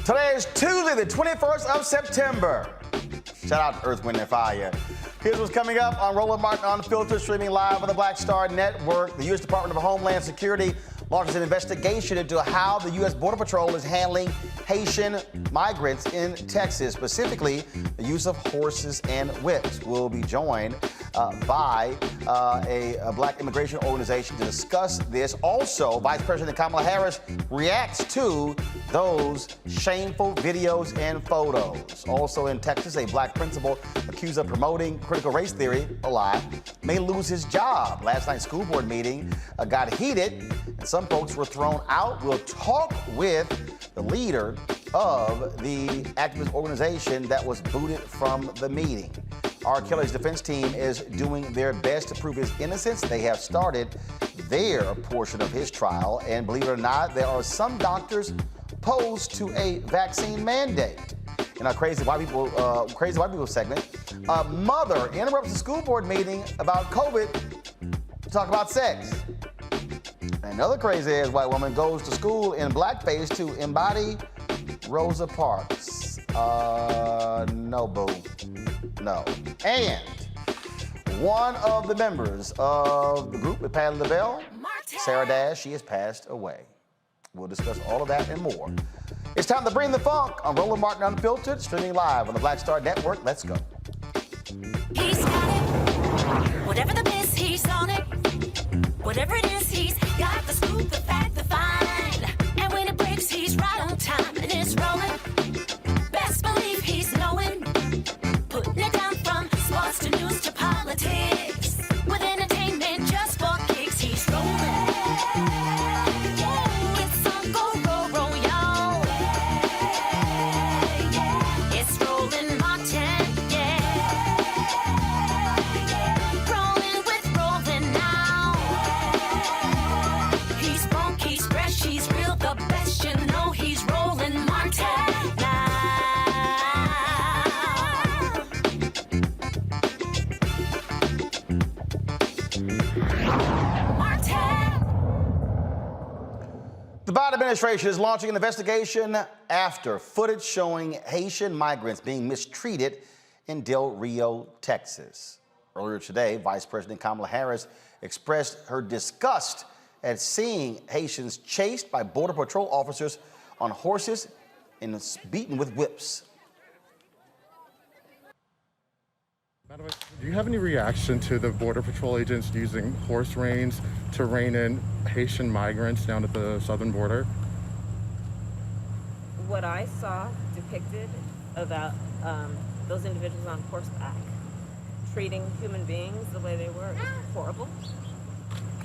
Today is Tuesday, the 21st of September. Shout out to Earth, Wind, and Fire. Here's what's coming up on Roland Martin Unfiltered, streaming live on the Black Star Network. The U.S. Department of Homeland Security launches an investigation into how the U.S. Border Patrol is handling Haitian migrants in Texas, specifically the use of horses and whips. We'll be joined by a black immigration organization to discuss this. Also, Vice President Kamala Harris reacts to those shameful videos and photos. Also in Texas, a black principal accused of promoting critical race theory, a lie, may lose his job. Last night's school board meeting got heated and some folks were thrown out. We'll talk with the leader of the activist organization that was booted from the meeting. R. Kelly's defense team is doing their best to prove his innocence. They have started their portion of his trial, and believe it or not, there are some doctors opposed to a vaccine mandate. In our crazy white people segment, a mother interrupts the school board meeting about COVID to talk about sex. Another crazy-ass white woman goes to school in blackface to embody Rosa Parks. No, boo. No. And one of the members of the group with Patti LaBelle, Sarah Dash, she has passed away. We'll discuss all of that and more. It's time to bring the funk on Roland Martin Unfiltered, streaming live on the Black Star Network. Let's go. He's got it. Whatever the miss, he's on it. Whatever it is, he's got the scoop, the fact, the find. And when it breaks, he's right on time and it's rolling. Best believe he's knowing. Putting it down from sports to news to politics. With entertainment just for kicks, he's rolling. It's on go, roll, y'all. It's Roland Martin, yeah. Rolling with Roland now. He's funk, he's fresh, he's real, the best, you know he's Roland Martin now. The Biden administration is launching an investigation after footage showing Haitian migrants being mistreated in Del Rio, Texas. Earlier today, Vice President Kamala Harris expressed her disgust at seeing Haitians chased by Border Patrol officers on horses and beaten with whips. Madam, do you have any reaction to the Border Patrol agents using horse reins to rein in Haitian migrants down at the southern border? What I saw depicted about those individuals on horseback treating human beings the way they were is horrible.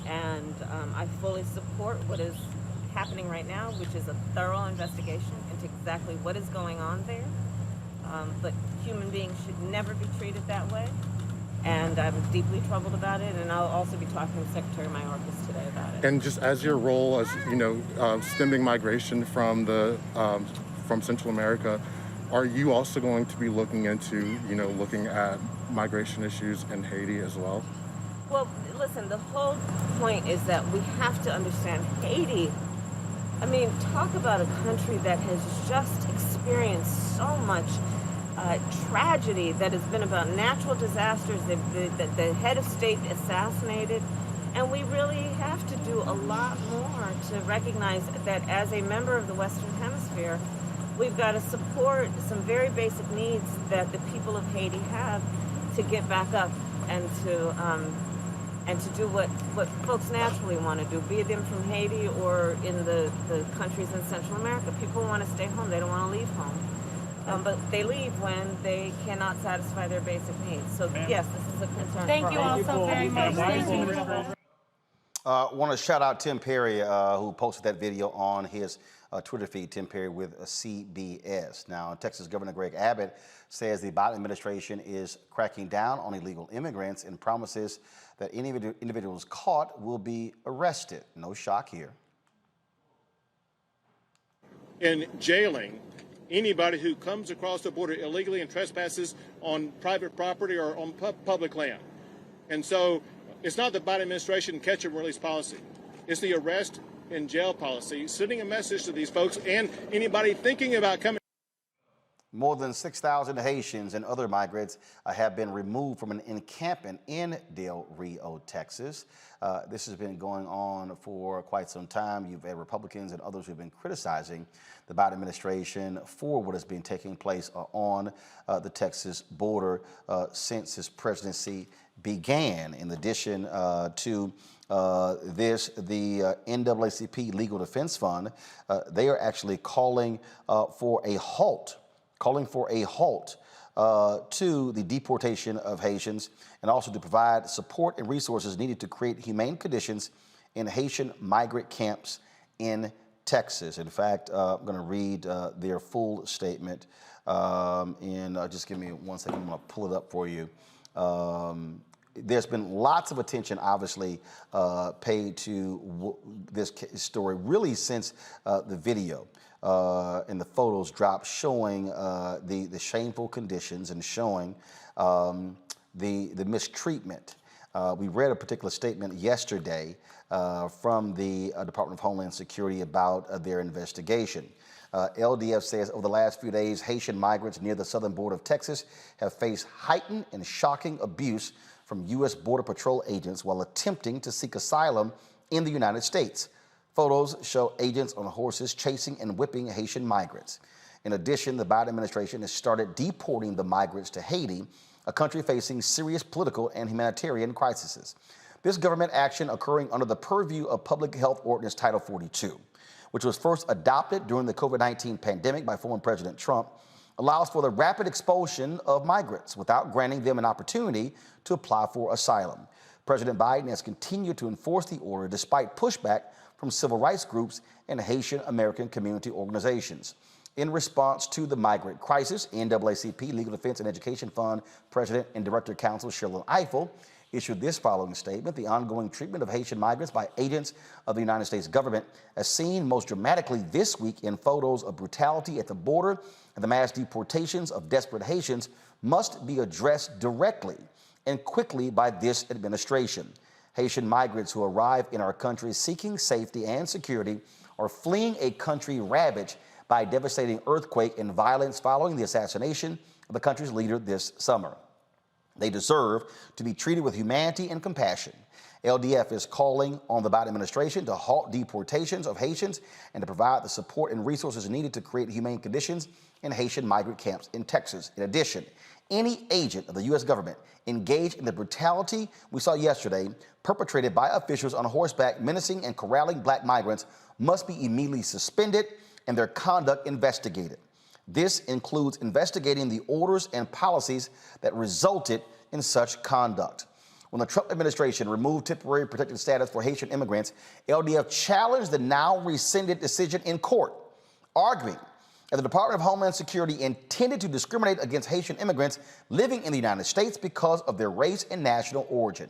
And I fully support what is happening right now, which is a thorough investigation into exactly what is going on there. But human beings should never be treated that way. And I'm deeply troubled about it, and I'll also be talking to Secretary Mayorkas today about it. And just as your role as, stemming migration from Central America, Are you also going to be looking into, looking at migration issues in Haiti as well? Well, listen, the whole point is that we have to understand Haiti. I mean, talk about a country that has just experienced so much tragedy, that has been about natural disasters, the head of state assassinated. And we really have to do a lot more to recognize that as a member of the Western Hemisphere, we've got to support some very basic needs that the people of Haiti have to get back up and to do what folks naturally want to do, be them from Haiti or in the countries in Central America. People want to stay home. They don't want to leave home. But they leave when they cannot satisfy their basic needs. So, yes, this is a concern. Thank you all so very much. Thank you. Want to shout out Tim Perry, who posted that video on his Twitter feed, Tim Perry with CBS. Now, Texas Governor Greg Abbott says the Biden administration is cracking down on illegal immigrants and promises that any individuals caught will be arrested. No shock here. In jailing anybody who comes across the border illegally and trespasses on private property or on public land. And so it's not the Biden administration catch and release policy. It's the arrest and jail policy, sending a message to these folks and anybody thinking about coming. More than 6,000 Haitians and other migrants have been removed from an encampment in Del Rio, Texas. This has been going on for quite some time. You've had Republicans and others who've been criticizing the Biden administration for what has been taking place on the Texas border since his presidency began. In addition to this, the NAACP Legal Defense Fund, they are actually calling for a halt to the deportation of Haitians, and also to provide support and resources needed to create humane conditions in Haitian migrant camps in Texas. In fact, I'm going to read their full statement, and just give me 1 second. I'm going to pull it up for you. There's been lots of attention, obviously, paid to this story, really since the video and the photos dropped showing the shameful conditions and showing the mistreatment. We read a particular statement yesterday from the Department of Homeland Security about their investigation. LDF says over the last few days, Haitian migrants near the southern border of Texas have faced heightened and shocking abuse from U.S. Border Patrol agents while attempting to seek asylum in the United States. Photos show agents on horses chasing and whipping Haitian migrants. In addition, the Biden administration has started deporting the migrants to Haiti, a country facing serious political and humanitarian crises. This government action, occurring under the purview of Public Health Ordinance Title 42, which was first adopted during the COVID-19 pandemic by former President Trump, allows for the rapid expulsion of migrants without granting them an opportunity to apply for asylum. President Biden has continued to enforce the order despite pushback from civil rights groups and Haitian American community organizations. In response to the migrant crisis, NAACP Legal Defense and Education Fund President and Director Counsel Sherlyn Ifill issued this following statement: the ongoing treatment of Haitian migrants by agents of the United States government, as seen most dramatically this week in photos of brutality at the border and the mass deportations of desperate Haitians, must be addressed directly and quickly by this administration. Haitian migrants who arrive in our country seeking safety and security are fleeing a country ravaged by a devastating earthquake and violence following the assassination of the country's leader this summer. They deserve to be treated with humanity and compassion. LDF is calling on the Biden administration to halt deportations of Haitians and to provide the support and resources needed to create humane conditions in Haitian migrant camps in Texas. In addition, any agent of the U.S. government engaged in the brutality we saw yesterday, perpetrated by officials on horseback menacing and corralling black migrants, must be immediately suspended and their conduct investigated. This includes investigating the orders and policies that resulted in such conduct. When the Trump administration removed temporary protected status for Haitian immigrants, LDF challenged the now rescinded decision in court, arguing that the Department of Homeland Security intended to discriminate against Haitian immigrants living in the United States because of their race and national origin.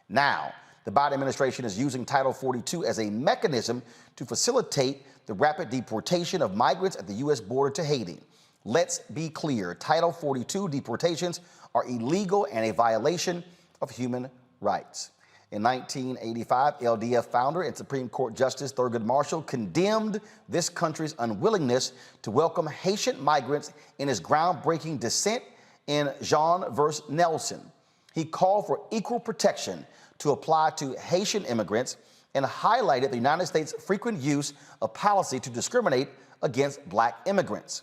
Now, the Biden administration is using Title 42 as a mechanism to facilitate the rapid deportation of migrants at the U.S. border to Haiti. Let's be clear. Title 42 deportations are illegal and a violation of human rights. In 1985, LDF founder and Supreme Court Justice Thurgood Marshall condemned this country's unwillingness to welcome Haitian migrants in his groundbreaking dissent in Jean versus Nelson. He called for equal protection to apply to Haitian immigrants and highlighted the United States' frequent use of policy to discriminate against black immigrants.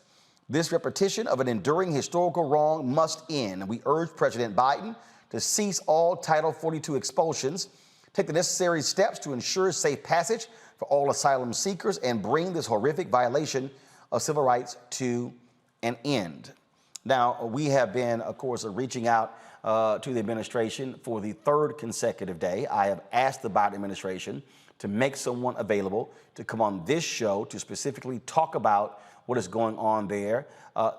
This repetition of an enduring historical wrong must end, and we urge President Biden to cease all Title 42 expulsions, take the necessary steps to ensure safe passage for all asylum seekers, and bring this horrific violation of civil rights to an end. Now, we have been, of course, reaching out to the administration for the third consecutive day. I have asked the Biden administration to make someone available to come on this show to specifically talk about what is going on there.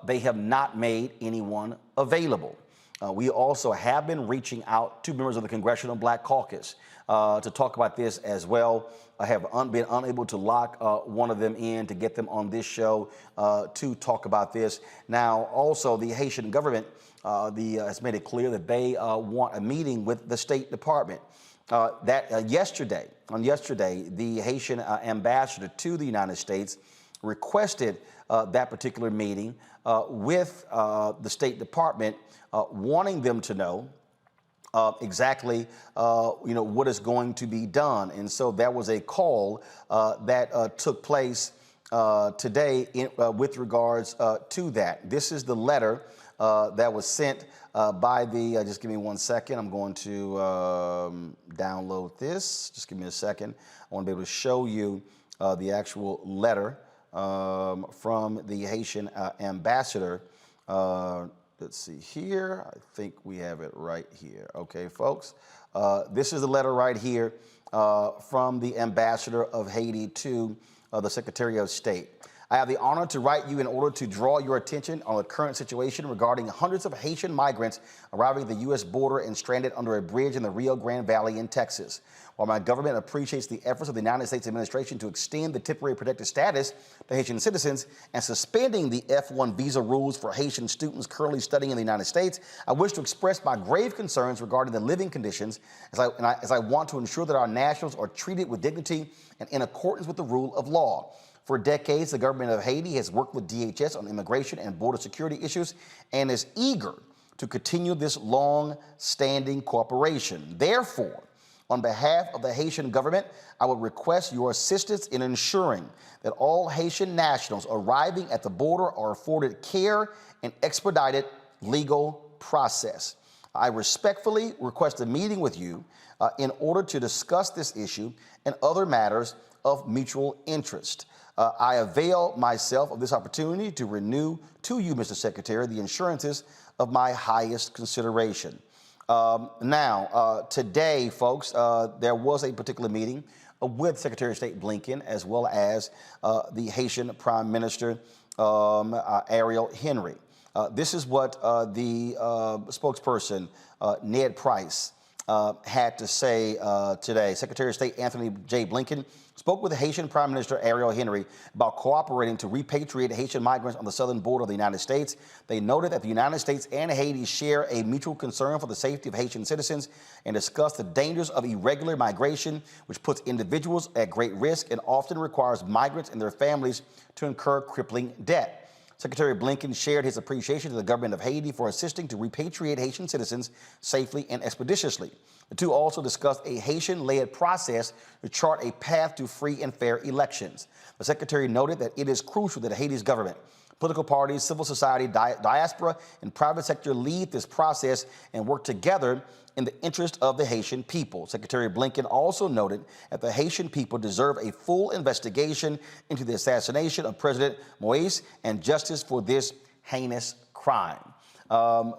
They have not made anyone available. We also have been reaching out to members of the Congressional Black Caucus to talk about this as well. I have been unable to lock one of them in to get them on this show to talk about this. Now, also, the Haitian government has made it clear that they want a meeting with the State Department. Yesterday, the Haitian ambassador to the United States requested that particular meeting with the State Department, wanting them to know exactly what is going to be done. And so there was a call that took place today with regards to that. This is the letter that was sent by the, just give me 1 second. I'm going to download this. Just give me a second. I want to be able to show you the actual letter from the Haitian ambassador. Let's see here. I think we have it right here. Okay, folks. This is the letter right here from the ambassador of Haiti to the Secretary of State. I have the honor to write you in order to draw your attention on the current situation regarding hundreds of Haitian migrants arriving at the U.S. border and stranded under a bridge in the Rio Grande Valley in Texas. While my government appreciates the efforts of the United States administration to extend the temporary protected status to Haitian citizens and suspending the F-1 visa rules for Haitian students currently studying in the United States, I wish to express my grave concerns regarding the living conditions as I want to ensure that our nationals are treated with dignity and in accordance with the rule of law. For decades, the government of Haiti has worked with DHS on immigration and border security issues and is eager to continue this long-standing cooperation. Therefore, on behalf of the Haitian government, I would request your assistance in ensuring that all Haitian nationals arriving at the border are afforded care and expedited legal process. I respectfully request a meeting with you in order to discuss this issue and other matters of mutual interest. I avail myself of this opportunity to renew to you, Mr. Secretary, the assurances of my highest consideration. Today, folks, there was a particular meeting with Secretary of State Blinken as well as the Haitian Prime Minister, Ariel Henry. This is what the spokesperson, Ned Price, had to say today. Secretary of State Anthony J. Blinken spoke with the Haitian Prime Minister Ariel Henry about cooperating to repatriate Haitian migrants on the southern border of the United States. They noted that the United States and Haiti share a mutual concern for the safety of Haitian citizens and discussed the dangers of irregular migration, which puts individuals at great risk and often requires migrants and their families to incur crippling debt. Secretary Blinken shared his appreciation to the government of Haiti for assisting to repatriate Haitian citizens safely and expeditiously. The two also discussed a Haitian-led process to chart a path to free and fair elections. The secretary noted that it is crucial that Haiti's government, political parties, civil society, diaspora, and private sector lead this process and work together in the interest of the Haitian people. Secretary Blinken also noted that the Haitian people deserve a full investigation into the assassination of President Moïse and justice for this heinous crime.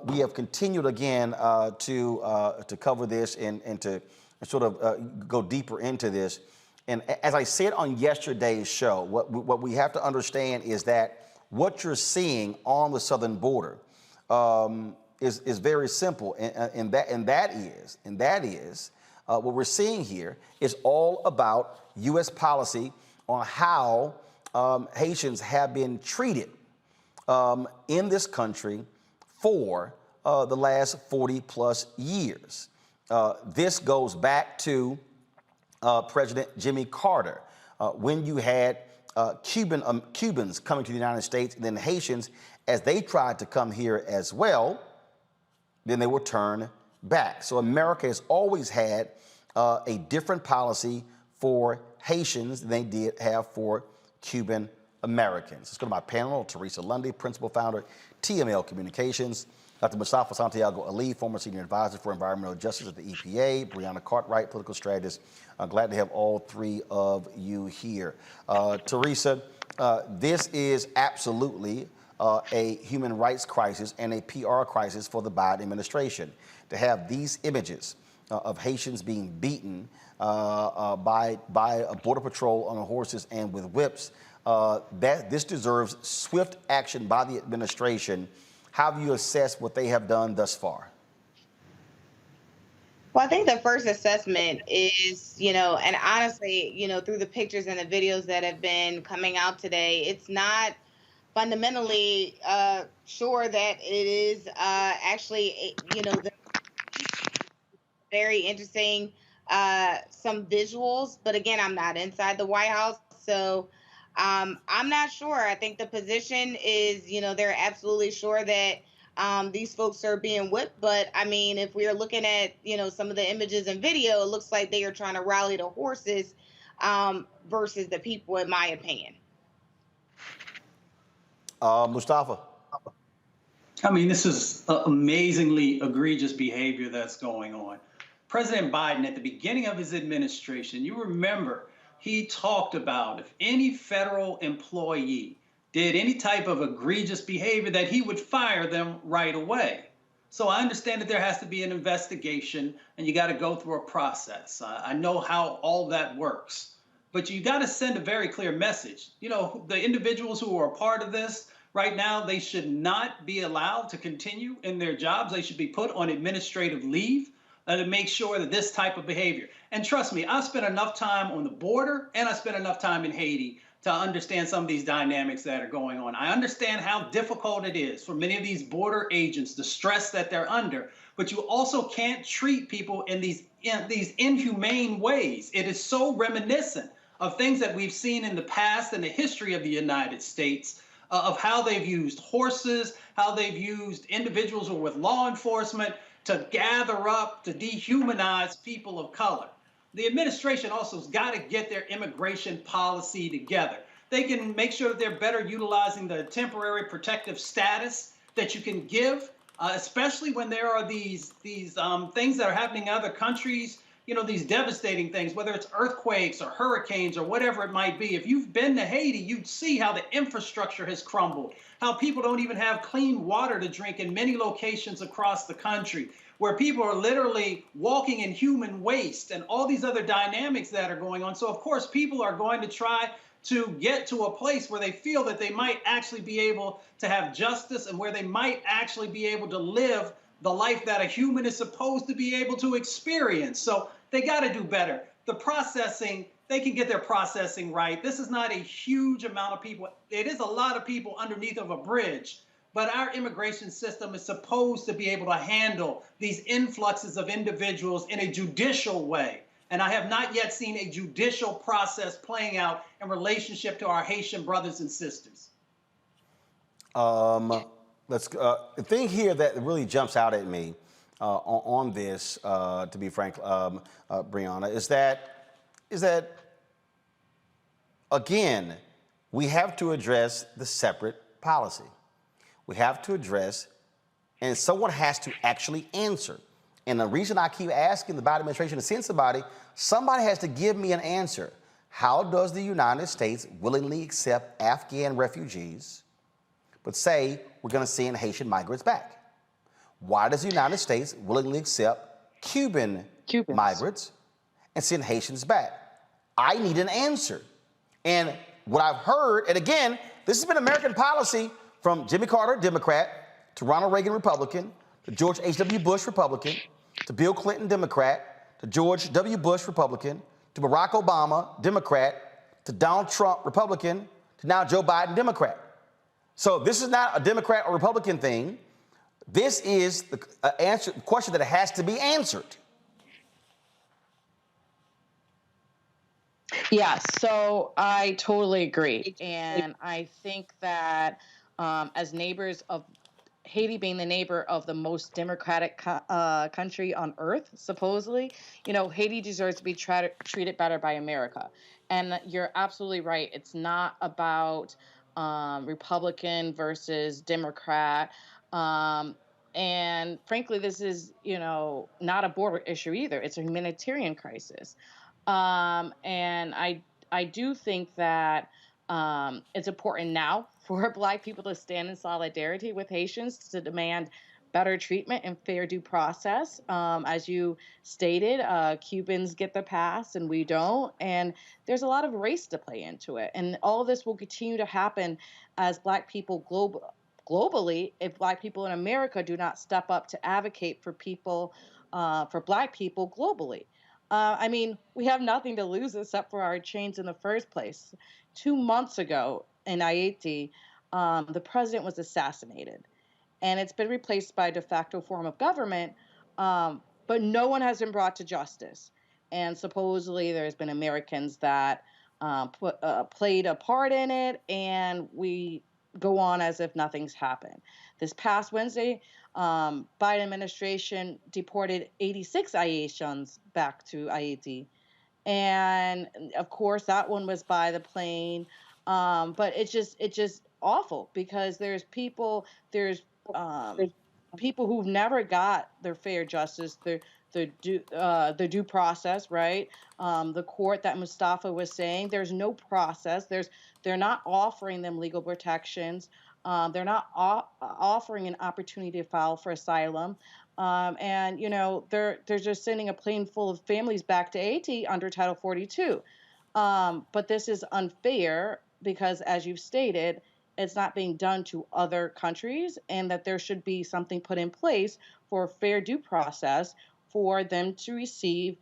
We have continued again to cover this and to sort of go deeper into this. And as I said on yesterday's show, what we have to understand is that what you're seeing on the southern border is very simple, and that is what we're seeing here is all about U.S. policy on how Haitians have been treated in this country for the last 40 plus years. This goes back to President Jimmy Carter, when you had Cubans coming to the United States, and then Haitians, as they tried to come here as well, then they were turned back. So America has always had a different policy for Haitians than they did have for Cuban Americans. Let's go to my panel. Teresa Lundy, principal founder, TML Communications. Dr. Mustafa Santiago Ali, former senior advisor for environmental justice at the EPA. Brianna Cartwright, political strategist. Glad to have all three of you here. Teresa, this is absolutely a human rights crisis and a PR crisis for the Biden administration. To have these images of Haitians being beaten by a border patrol on horses and with whips, this deserves swift action by the administration. How have you assessed what they have done thus far? Well, I think the first assessment is, and honestly, through the pictures and the videos that have been coming out today, it's not fundamentally sure that it is actually, very interesting, some visuals. But again, I'm not inside the White House, so I'm not sure. I think the position is, they're absolutely sure that these folks are being whipped. But I mean, if we are looking at, some of the images and video, it looks like they are trying to rally the horses versus the people, in my opinion. Mustafa. I mean, this is amazingly egregious behavior that's going on. President Biden, at the beginning of his administration, you remember, he talked about if any federal employee did any type of egregious behavior, that he would fire them right away. So I understand that there has to be an investigation and you got to go through a process. I know how all that works, but you got to send a very clear message. The individuals who are a part of this right now, they should not be allowed to continue in their jobs. They should be put on administrative leave to make sure that this type of behavior. And trust me, I spent enough time on the border and I spent enough time in Haiti to understand some of these dynamics that are going on. I understand how difficult it is for many of these border agents, the stress that they're under, but you also can't treat people in these inhumane ways. It is so reminiscent of things that we've seen in the past in the history of the United States, of how they've used horses, how they've used individuals who are with law enforcement to gather up, to dehumanize people of color. The administration also has got to get their immigration policy together. They can make sure that they're better utilizing the temporary protective status that you can give, especially when there are these things that are happening in other countries, these devastating things, whether it's earthquakes or hurricanes or whatever it might be. If you've been to Haiti, you'd see how the infrastructure has crumbled, how people don't even have clean water to drink in many locations across the country, where people are literally walking in human waste and all these other dynamics that are going on. So, of course, people are going to try to get to a place where they feel that they might actually be able to have justice and where they might actually be able to live the life that a human is supposed to be able to experience. So they got to do better. The processing, they can get their processing right. This is not a huge amount of people. It is a lot of people underneath of a bridge. But our immigration system is supposed to be able to handle these influxes of individuals in a judicial way. And I have not yet seen a judicial process playing out in relationship to our Haitian brothers and sisters. The thing here that really jumps out at me on this, to be frank, Brianna, is that, again, we have to address the separate policy. We have to address, and someone has to actually answer. And the reason I keep asking the Biden administration to send somebody has to give me an answer. How does the United States willingly accept Afghan refugees, but say we're going to send Haitian migrants back? Why does the United States willingly accept Cubans migrants and send Haitians back? I need an answer. And what I've heard, and again, this has been American policy from Jimmy Carter, Democrat, to Ronald Reagan, Republican, to George H.W. Bush, Republican, to Bill Clinton, Democrat, to George W. Bush, Republican, to Barack Obama, Democrat, to Donald Trump, Republican, to now Joe Biden, Democrat. So this is not a Democrat or Republican thing. This is the question that has to be answered. Yeah, so I totally agree. And I think that as neighbors of Haiti being the neighbor of the most democratic country on earth, supposedly, Haiti deserves to be treated better by America. And you're absolutely right. It's not about Republican versus Democrat. And frankly, this is, not a border issue either. It's a humanitarian crisis. And I do think that it's important now for Black people to stand in solidarity with Haitians to demand better treatment and fair due process. As you stated, Cubans get the pass and we don't. And there's a lot of race to play into it. And all of this will continue to happen as Black people globally, if Black people in America do not step up to advocate for people, for Black people globally. I mean, we have nothing to lose except for our chains in the first place. 2 months ago in Haiti, the president was assassinated, and it's been replaced by a de facto form of government, but no one has been brought to justice. And supposedly there's been Americans that played a part in it, and we go on as if nothing's happened. This past Wednesday, Biden administration deported 86 Haitians back to Haiti. And of course, that one was by the plane. But it's just awful because there's people who've never got their fair justice, the due process, right? The court that Mustafa was saying, there's no process. They're not offering them legal protections. They're not offering an opportunity to file for asylum. And they're just sending a plane full of families back to Haiti under Title 42. But this is unfair because, as you've stated, it's not being done to other countries, and that there should be something put in place for a fair due process for them to receive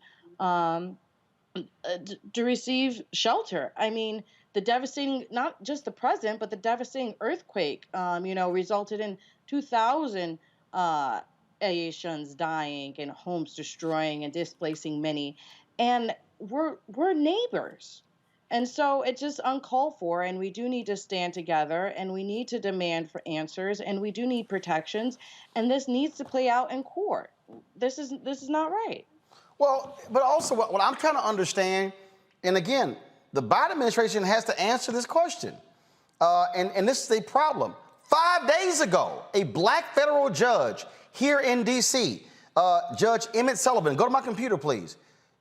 shelter. I mean, the devastating, not just the president, but the devastating earthquake, resulted in 2,000 Haitians dying and homes destroying and displacing many. And we're neighbors. And so it's just uncalled for, and we do need to stand together, and we need to demand for answers, and we do need protections, and this needs to play out in court. This is not right. Well, but also what I'm trying to understand, and again, the Biden administration has to answer this question, and this is a problem. 5 days ago, a Black federal judge here in D.C., Judge Emmett Sullivan, go to my computer, please.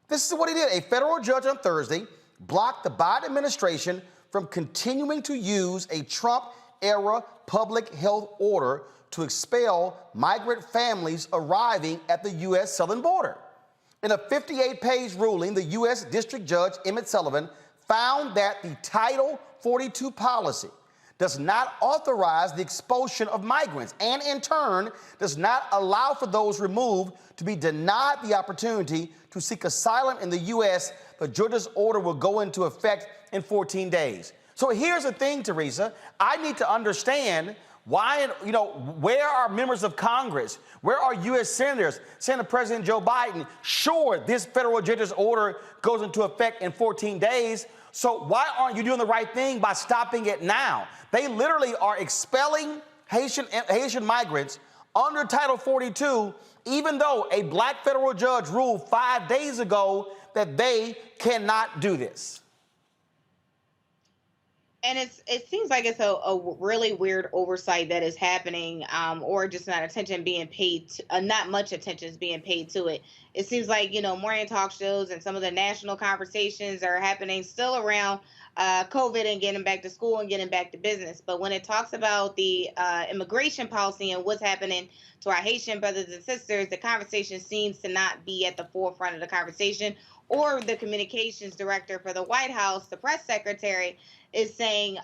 This is what he did. A federal judge on Thursday blocked the Biden administration from continuing to use a Trump-era public health order to expel migrant families arriving at the U.S. southern border. In a 58-page ruling, the U.S. District Judge Emmett Sullivan found that the Title 42 policy does not authorize the expulsion of migrants and, in turn, does not allow for those removed to be denied the opportunity to seek asylum in the U.S. The judge's order will go into effect in 14 days. So here's the thing, Teresa. I need to understand why, where are members of Congress? Where are U.S. senators saying to President Joe Biden, sure, this federal judge's order goes into effect in 14 days. So why aren't you doing the right thing by stopping it now? They literally are expelling Haitian migrants under Title 42, even though a Black federal judge ruled 5 days ago that they cannot do this. And it seems like it's a really weird oversight that is happening, or just not attention being paid, not much attention is being paid to it. It seems like, morning talk shows and some of the national conversations are happening still around COVID and getting back to school and getting back to business. But when it talks about the immigration policy and what's happening to our Haitian brothers and sisters, the conversation seems to not be at the forefront of the conversation. Or the communications director for the White House, the press secretary, is saying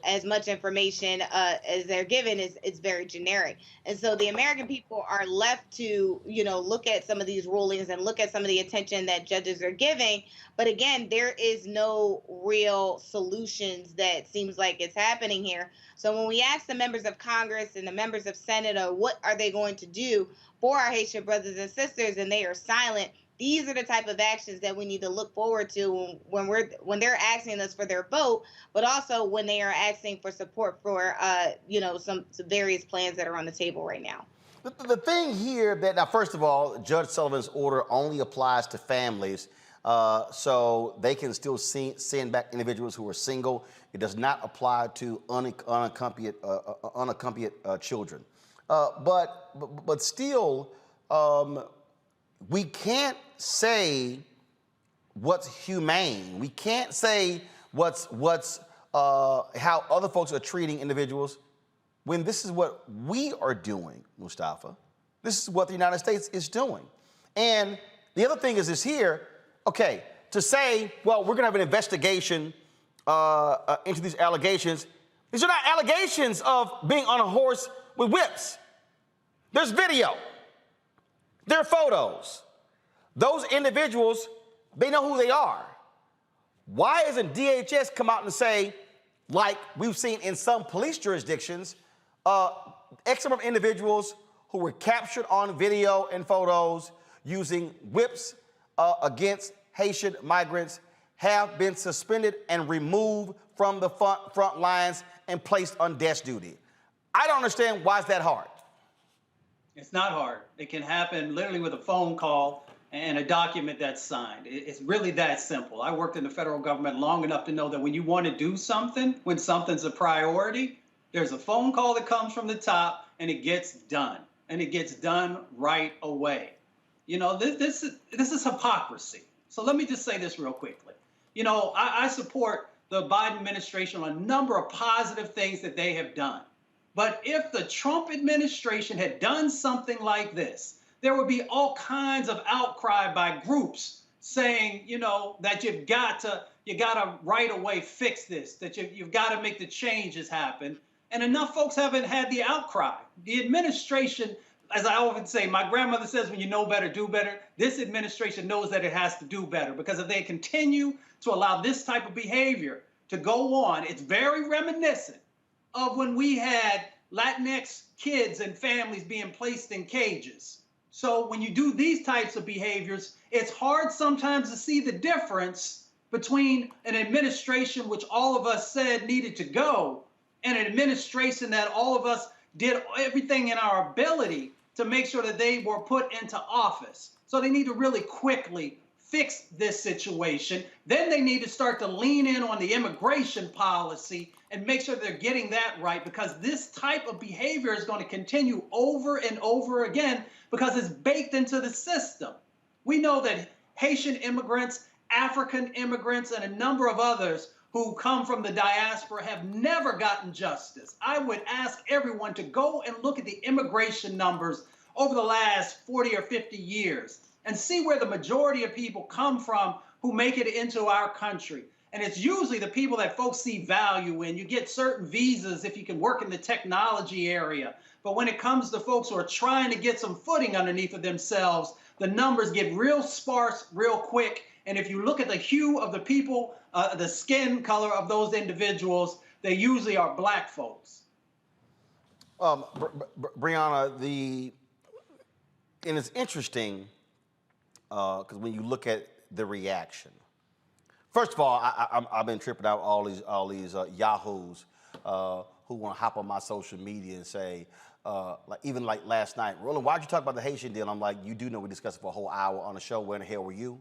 as much information as they're given is very generic. And so the American people are left to, look at some of these rulings and look at some of the attention that judges are giving. But again, there is no real solutions that seems like it's happening here. So when we ask the members of Congress and the members of Senate, what are they going to do for our Haitian brothers and sisters, and they are silent, these are the type of actions that we need to look forward to when they're asking us for their vote, but also when they are asking for support for some various plans that are on the table right now. The thing here that, now, first of all, Judge Sullivan's order only applies to families, so they can still send back individuals who are single. It does not apply to unaccompanied children. But still, we can't say what's humane. We can't say how other folks are treating individuals when this is what we are doing, Mustafa. This is what the United States is doing. And the other thing is this here, okay, to say, well, we're gonna have an investigation into these allegations. These are not allegations of being on a horse with whips. There's video. There are photos. Those individuals, they know who they are. Why isn't DHS come out and say, like we've seen in some police jurisdictions, X number of individuals who were captured on video and photos using whips against Haitian migrants have been suspended and removed from the front lines and placed on desk duty? I don't understand why it's that hard. It's not hard. It can happen literally with a phone call and a document that's signed. It's really that simple. I worked in the federal government long enough to know that when you want to do something, when something's a priority, there's a phone call that comes from the top and it gets done. And it gets done right away. This is hypocrisy. So let me just say this real quickly. I support the Biden administration on a number of positive things that they have done. But if the Trump administration had done something like this, there would be all kinds of outcry by groups saying, that you've got to right away fix this, that you've got to make the changes happen. And enough folks haven't had the outcry. The administration, as I often say, my grandmother says, when you know better, do better. This administration knows that it has to do better, because if they continue to allow this type of behavior to go on, it's very reminiscent of when we had Latinx kids and families being placed in cages. So when you do these types of behaviors, it's hard sometimes to see the difference between an administration which all of us said needed to go and an administration that all of us did everything in our ability to make sure that they were put into office. So they need to really quickly fix this situation. Then they need to start to lean in on the immigration policy and make sure they're getting that right, because this type of behavior is going to continue over and over again because it's baked into the system. We know that Haitian immigrants, African immigrants, and a number of others who come from the diaspora have never gotten justice. I would ask everyone to go and look at the immigration numbers over the last 40 or 50 years and see where the majority of people come from who make it into our country. And it's usually the people that folks see value in. You get certain visas if you can work in the technology area. But when it comes to folks who are trying to get some footing underneath of themselves, the numbers get real sparse real quick. And if you look at the hue of the people, the skin color of those individuals, they usually are black folks. Brianna, and it's interesting because when you look at the reaction, first of all, I've been tripping out all these yahoos who want to hop on my social media and say, even like last night, Roland, why'd you talk about the Haitian deal? I'm like, you do know we discussed it for a whole hour on the show. Where in the hell were you?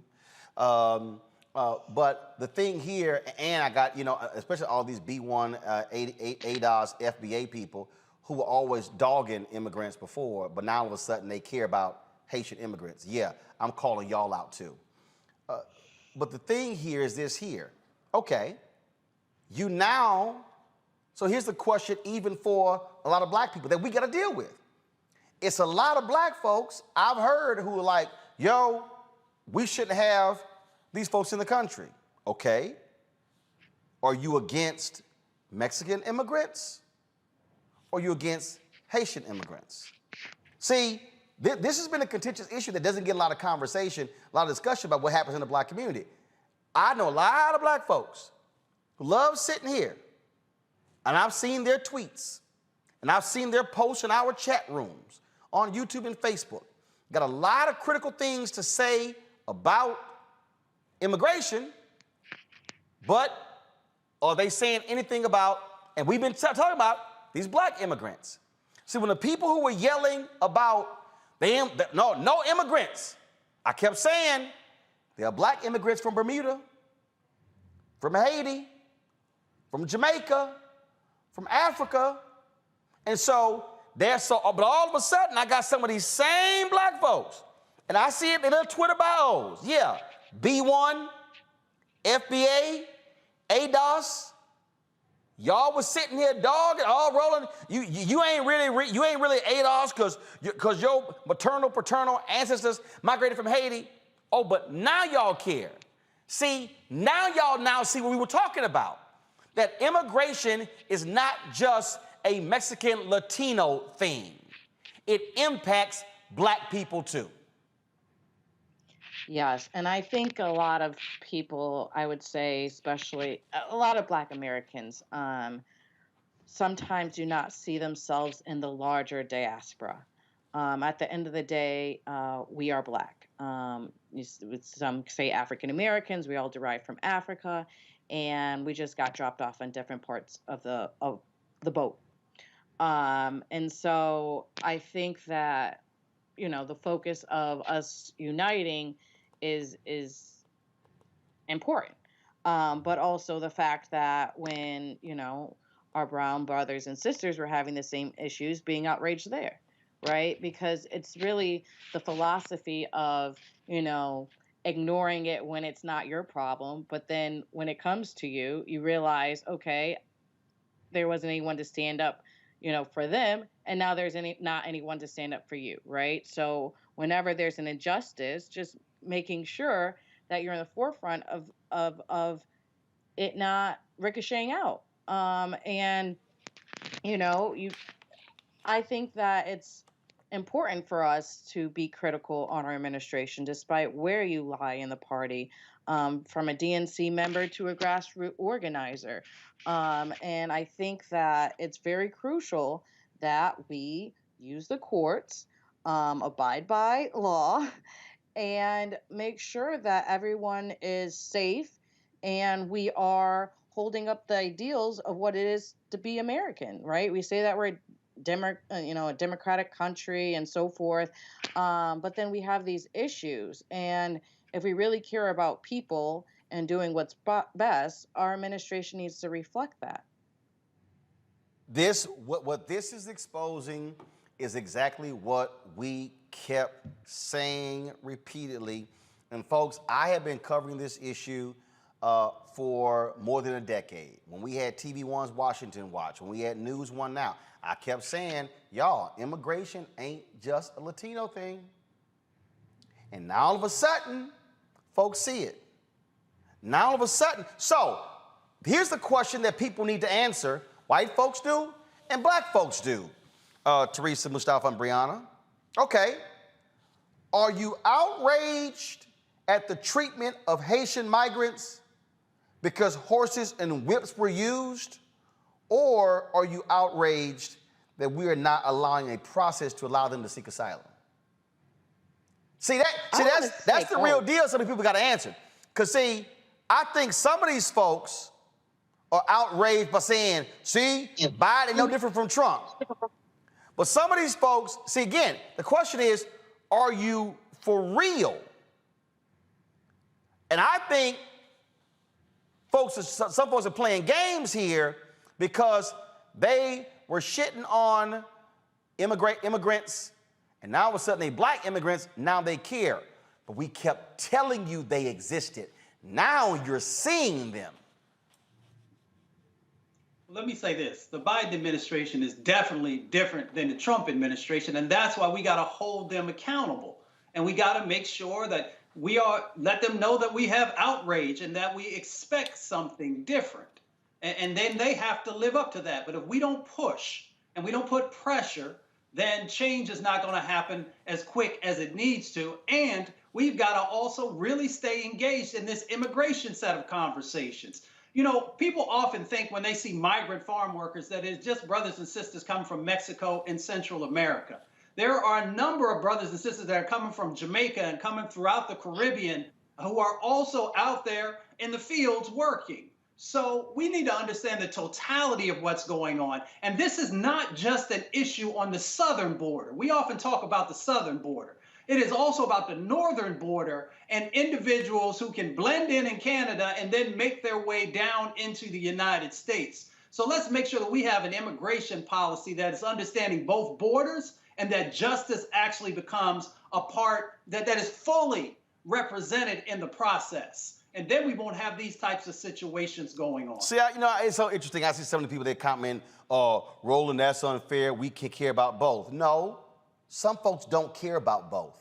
But the thing here, and I got, especially all these B1, ADOS, FBA people who were always dogging immigrants before, but now all of a sudden they care about Haitian immigrants. Yeah, I'm calling y'all out too. But the thing here is this here. Okay, so here's the question even for a lot of black people that we got to deal with. It's a lot of black folks I've heard who are like, yo, we shouldn't have these folks in the country. Okay, are you against Mexican immigrants or are you against Haitian immigrants? See, this has been a contentious issue that doesn't get a lot of conversation, a lot of discussion about what happens in the black community. I know a lot of black folks who love sitting here, and I've seen their tweets, and I've seen their posts in our chat rooms on YouTube and Facebook. Got a lot of critical things to say about immigration, but are they saying anything about, and we've been talking about these black immigrants. See, when the people who were yelling about no immigrants, I kept saying there are black immigrants from Bermuda, from Haiti, from Jamaica, from Africa, and but all of a sudden I got some of these same black folks, and I see it in their Twitter bios. Yeah, B1, FBA, ADOS. Y'all was sitting here, dog, all rolling. You ain't really ADOS because your maternal, paternal ancestors migrated from Haiti. Oh, but now y'all care. See, now y'all see what we were talking about. That immigration is not just a Mexican Latino thing. It impacts black people too. Yes, and I think a lot of people, I would say, especially a lot of Black Americans, sometimes do not see themselves in the larger diaspora. At the end of the day, we are Black. Some say African Americans. We all derive from Africa, and we just got dropped off on different parts of the boat. And so I think that, the focus of us uniting is important. But also the fact that when, our brown brothers and sisters were having the same issues, being outraged there, right? Because it's really the philosophy of, ignoring it when it's not your problem. But then when it comes to you, you realize, okay, there wasn't anyone to stand up, for them. And now there's not anyone to stand up for you, right? So whenever there's an injustice, just making sure that you're in the forefront of it not ricocheting out. I think that it's important for us to be critical on our administration, despite where you lie in the party, from a DNC member to a grassroots organizer. And I think that it's very crucial that we use the courts, abide by law, and make sure that everyone is safe and we are holding up the ideals of what it is to be American, right? We say that we're a democratic country and so forth, but then we have these issues. And if we really care about people and doing what's best, our administration needs to reflect that. What this is exposing is exactly what we kept saying repeatedly. And folks, I have been covering this issue for more than a decade. When we had TV One's Washington Watch, when we had News One Now, I kept saying, y'all, immigration ain't just a Latino thing. And now all of a sudden, folks see it. Now all of a sudden, so here's the question that people need to answer. White folks do and black folks do. Teresa, Mustafa, and Brianna. Okay. Are you outraged at the treatment of Haitian migrants because horses and whips were used? Or are you outraged that we are not allowing a process to allow them to seek asylum? That's the real deal some of the people got to answer. Because, see, I think some of these folks are outraged by saying, see, Biden no different from Trump. But some of these folks, see, again, the question is, are you for real? And I think some folks are playing games here because they were shitting on immigrants, and now all of a sudden they black immigrants, now they care. But we kept telling you they existed. Now you're seeing them. Let me say this. The Biden administration is definitely different than the Trump administration, and that's why we got to hold them accountable. And we got to make sure that let them know that we have outrage and that we expect something different. And then they have to live up to that. But if we don't push and we don't put pressure, then change is not going to happen as quick as it needs to. And we've got to also really stay engaged in this immigration set of conversations. You know, people often think when they see migrant farm workers that it's just brothers and sisters coming from Mexico and Central America. There are a number of brothers and sisters that are coming from Jamaica and coming throughout the Caribbean who are also out there in the fields working. So we need to understand the totality of what's going on. And this is not just an issue on the southern border. We often talk about the southern border. It is also about the northern border and individuals who can blend in Canada and then make their way down into the United States. So let's make sure that we have an immigration policy that is understanding both borders and that justice actually becomes a part that is fully represented in the process. And then we won't have these types of situations going on. See, you know, it's so interesting. I see some of the people that comment, Roland, that's unfair. We can care about both. No, some folks don't care about both.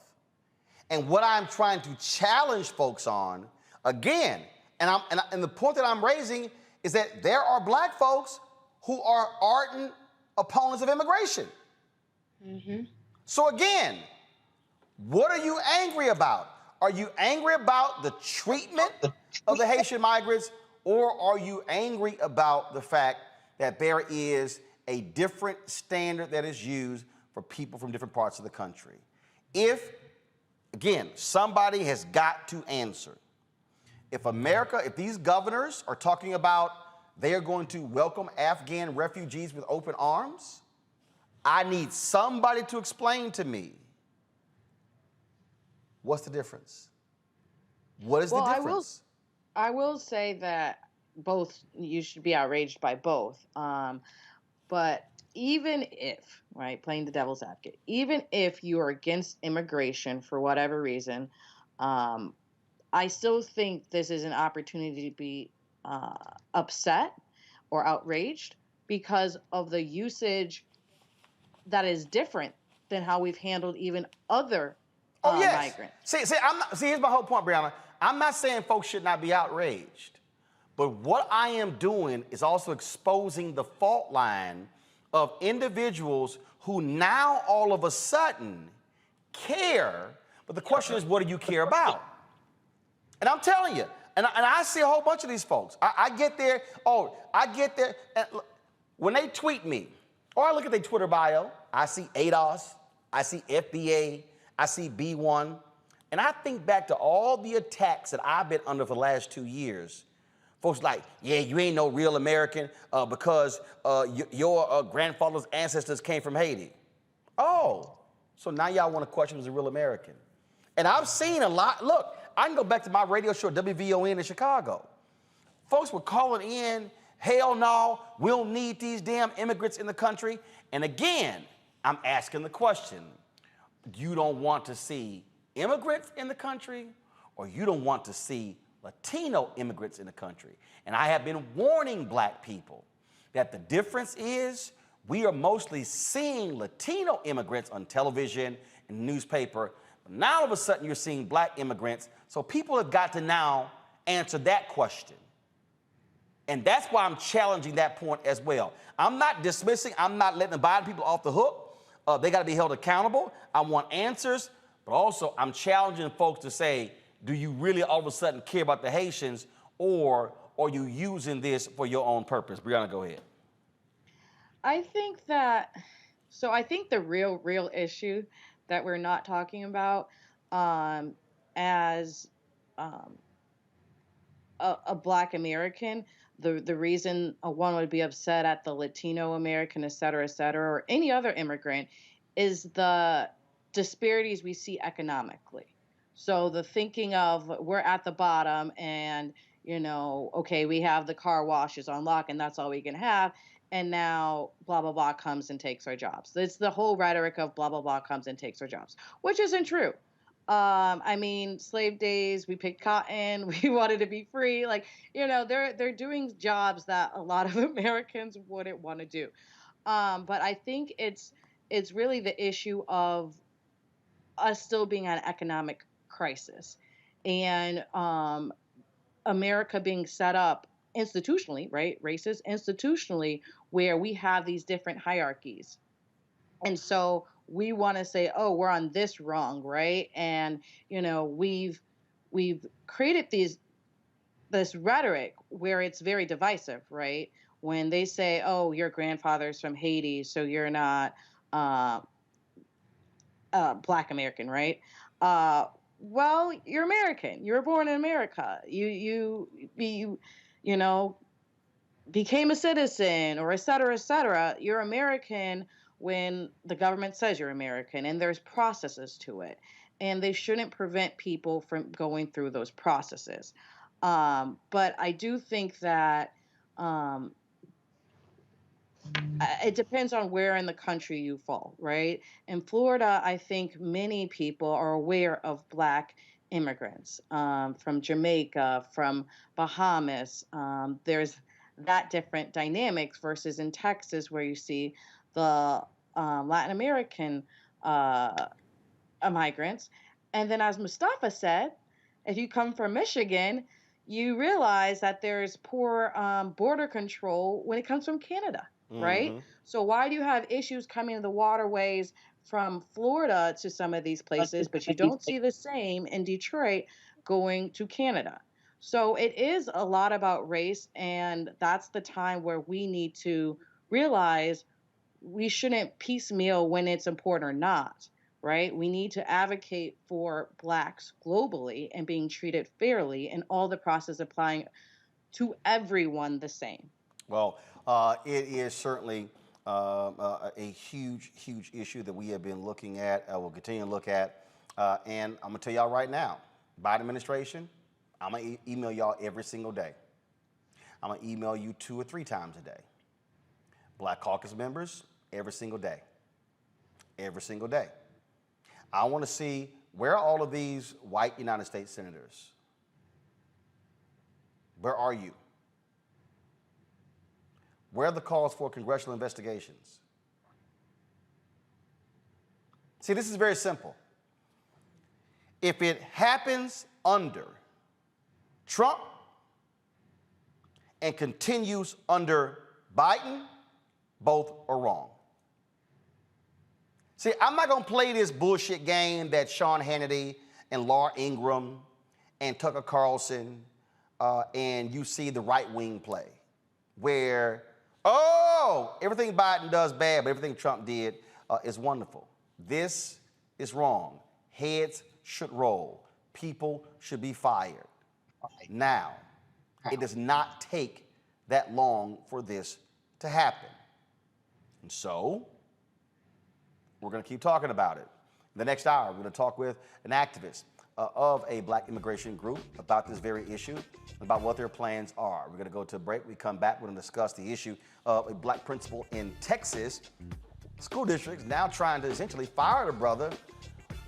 And what I'm trying to challenge folks on, again, and the point that I'm raising is that there are black folks who are ardent opponents of immigration. Mm-hmm. So again, what are you angry about? Are you angry about the treatment of the Haitian migrants, or are you angry about the fact that there is a different standard that is used for people from different parts of the country? If, again, somebody has got to answer. If these governors are talking about they are going to welcome Afghan refugees with open arms, I need somebody to explain to me, what's the difference? What is the difference? I will say that both, you should be outraged by both. But even if, right, playing the devil's advocate, even if you are against immigration for whatever reason, I still think this is an opportunity to be upset or outraged because of the usage that is different than how we've handled even other migrants. See, here's my whole point, Brianna. I'm not saying folks should not be outraged, but what I am doing is also exposing the fault line of individuals who now all of a sudden care, but the question is, what do you care about? And I'm telling you, and I see a whole bunch of these folks. I get there, and when they tweet me, or I look at their Twitter bio, I see ADOS, I see FBA, I see B1, and I think back to all the attacks that I've been under for the last 2 years. Folks like, yeah, you ain't no real American because your grandfather's ancestors came from Haiti. Oh, so now y'all want to question who's a real American. And I've seen a lot. Look, I can go back to my radio show, WVON in Chicago. Folks were calling in, hell no, we don't need these damn immigrants in the country. And again, I'm asking the question, you don't want to see immigrants in the country, or you don't want to see Latino immigrants in the country? And I have been warning black people that the difference is we are mostly seeing Latino immigrants on television and newspaper. But now all of a sudden you're seeing black immigrants. So people have got to now answer that question. And that's why I'm challenging that point as well. I'm not dismissing, I'm not letting the Biden people off the hook. They got to be held accountable. I want answers, but also I'm challenging folks to say, do you really all of a sudden care about the Haitians, or are you using this for your own purpose? Brianna, go ahead. I think the real issue that we're not talking about as a Black American, the reason one would be upset at the Latino American, et cetera, or any other immigrant, is the disparities we see economically. So the thinking of we're at the bottom and, okay, we have the car washes on lock and that's all we can have. And now blah, blah, blah comes and takes our jobs. It's the whole rhetoric of blah, blah, blah comes and takes our jobs, which isn't true. Slave days, we picked cotton, we wanted to be free. They're doing jobs that a lot of Americans wouldn't want to do. But I think it's really the issue of us still being an economic crisis and America being set up institutionally, right? Racist institutionally, where we have these different hierarchies. And so we want to say, oh, we're on this wrong, right? And, you know, we've created this rhetoric where it's very divisive, right? When they say, oh, your grandfather's from Haiti, so you're not Black American, right? Well, you're American. You were born in America. You know, became a citizen, or et cetera, et cetera. You're American when the government says you're American, and there's processes to it, and they shouldn't prevent people from going through those processes. But I do think that it depends on where in the country you fall, right? In Florida, I think many people are aware of Black immigrants from Jamaica, from Bahamas. There's that different dynamics versus in Texas, where you see the Latin American migrants. And then, as Mustafa said, if you come from Michigan, you realize that there's poor border control when it comes from Canada, right? So why do you have issues coming to the waterways from Florida to some of these places, but you don't see the same in Detroit going to Canada? So it is a lot about race, and that's the time where we need to realize we shouldn't piecemeal when it's important or not, right? We need to advocate for Blacks globally and being treated fairly, and all the process applying to everyone the same. Well, it is certainly a huge, huge issue that we have been looking at, we'll continue to look at. And I'm going to tell y'all right now, Biden administration, I'm going to email y'all every single day. I'm going to email you 2 or 3 times a day. Black Caucus members, every single day. Every single day. I want to see, where are all of these white United States senators? Where are you? Where are the calls for congressional investigations? See, this is very simple. If it happens under Trump and continues under Biden, both are wrong. See, I'm not going to play this bullshit game that Sean Hannity and Laura Ingraham and Tucker Carlson and you see the right wing play, where, oh, everything Biden does bad, but everything Trump did is wonderful. This is wrong. Heads should roll. People should be fired. Now, it does not take that long for this to happen. And so, we're going to keep talking about it. In the next hour, we're going to talk with an activist of a Black immigration group about this very issue, about what their plans are. We're going to go to a break. We come back, we're going to discuss the issue of a Black principal in Texas. School districts now trying to essentially fire the brother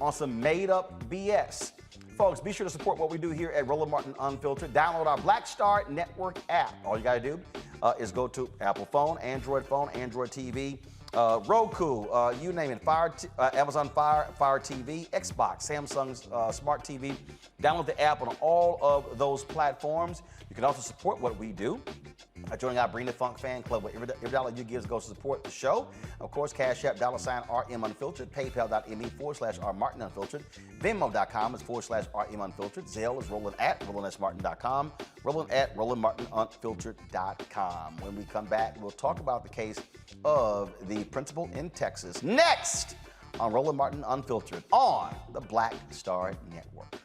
on some made-up BS. Folks, be sure to support what we do here at Roland Martin Unfiltered. Download our Black Star Network app. All you got to do is go to Apple phone, Android TV, Roku, you name it, Amazon Fire TV, Xbox, Samsung's Smart TV. Download the app on all of those platforms. You can also support what we do by joining our Bring the Funk fan club, where every dollar you give goes to support the show. Of course, Cash App, $RM Unfiltered, PayPal.me/R Martin Unfiltered, Venmo.com /RM Unfiltered, Zelle is Roland@RolandSMartin.com, Roland@RolandMartinUnfiltered.com. When we come back, we'll talk about the case of the principal in Texas. Next on Roland Martin Unfiltered on the Black Star Network.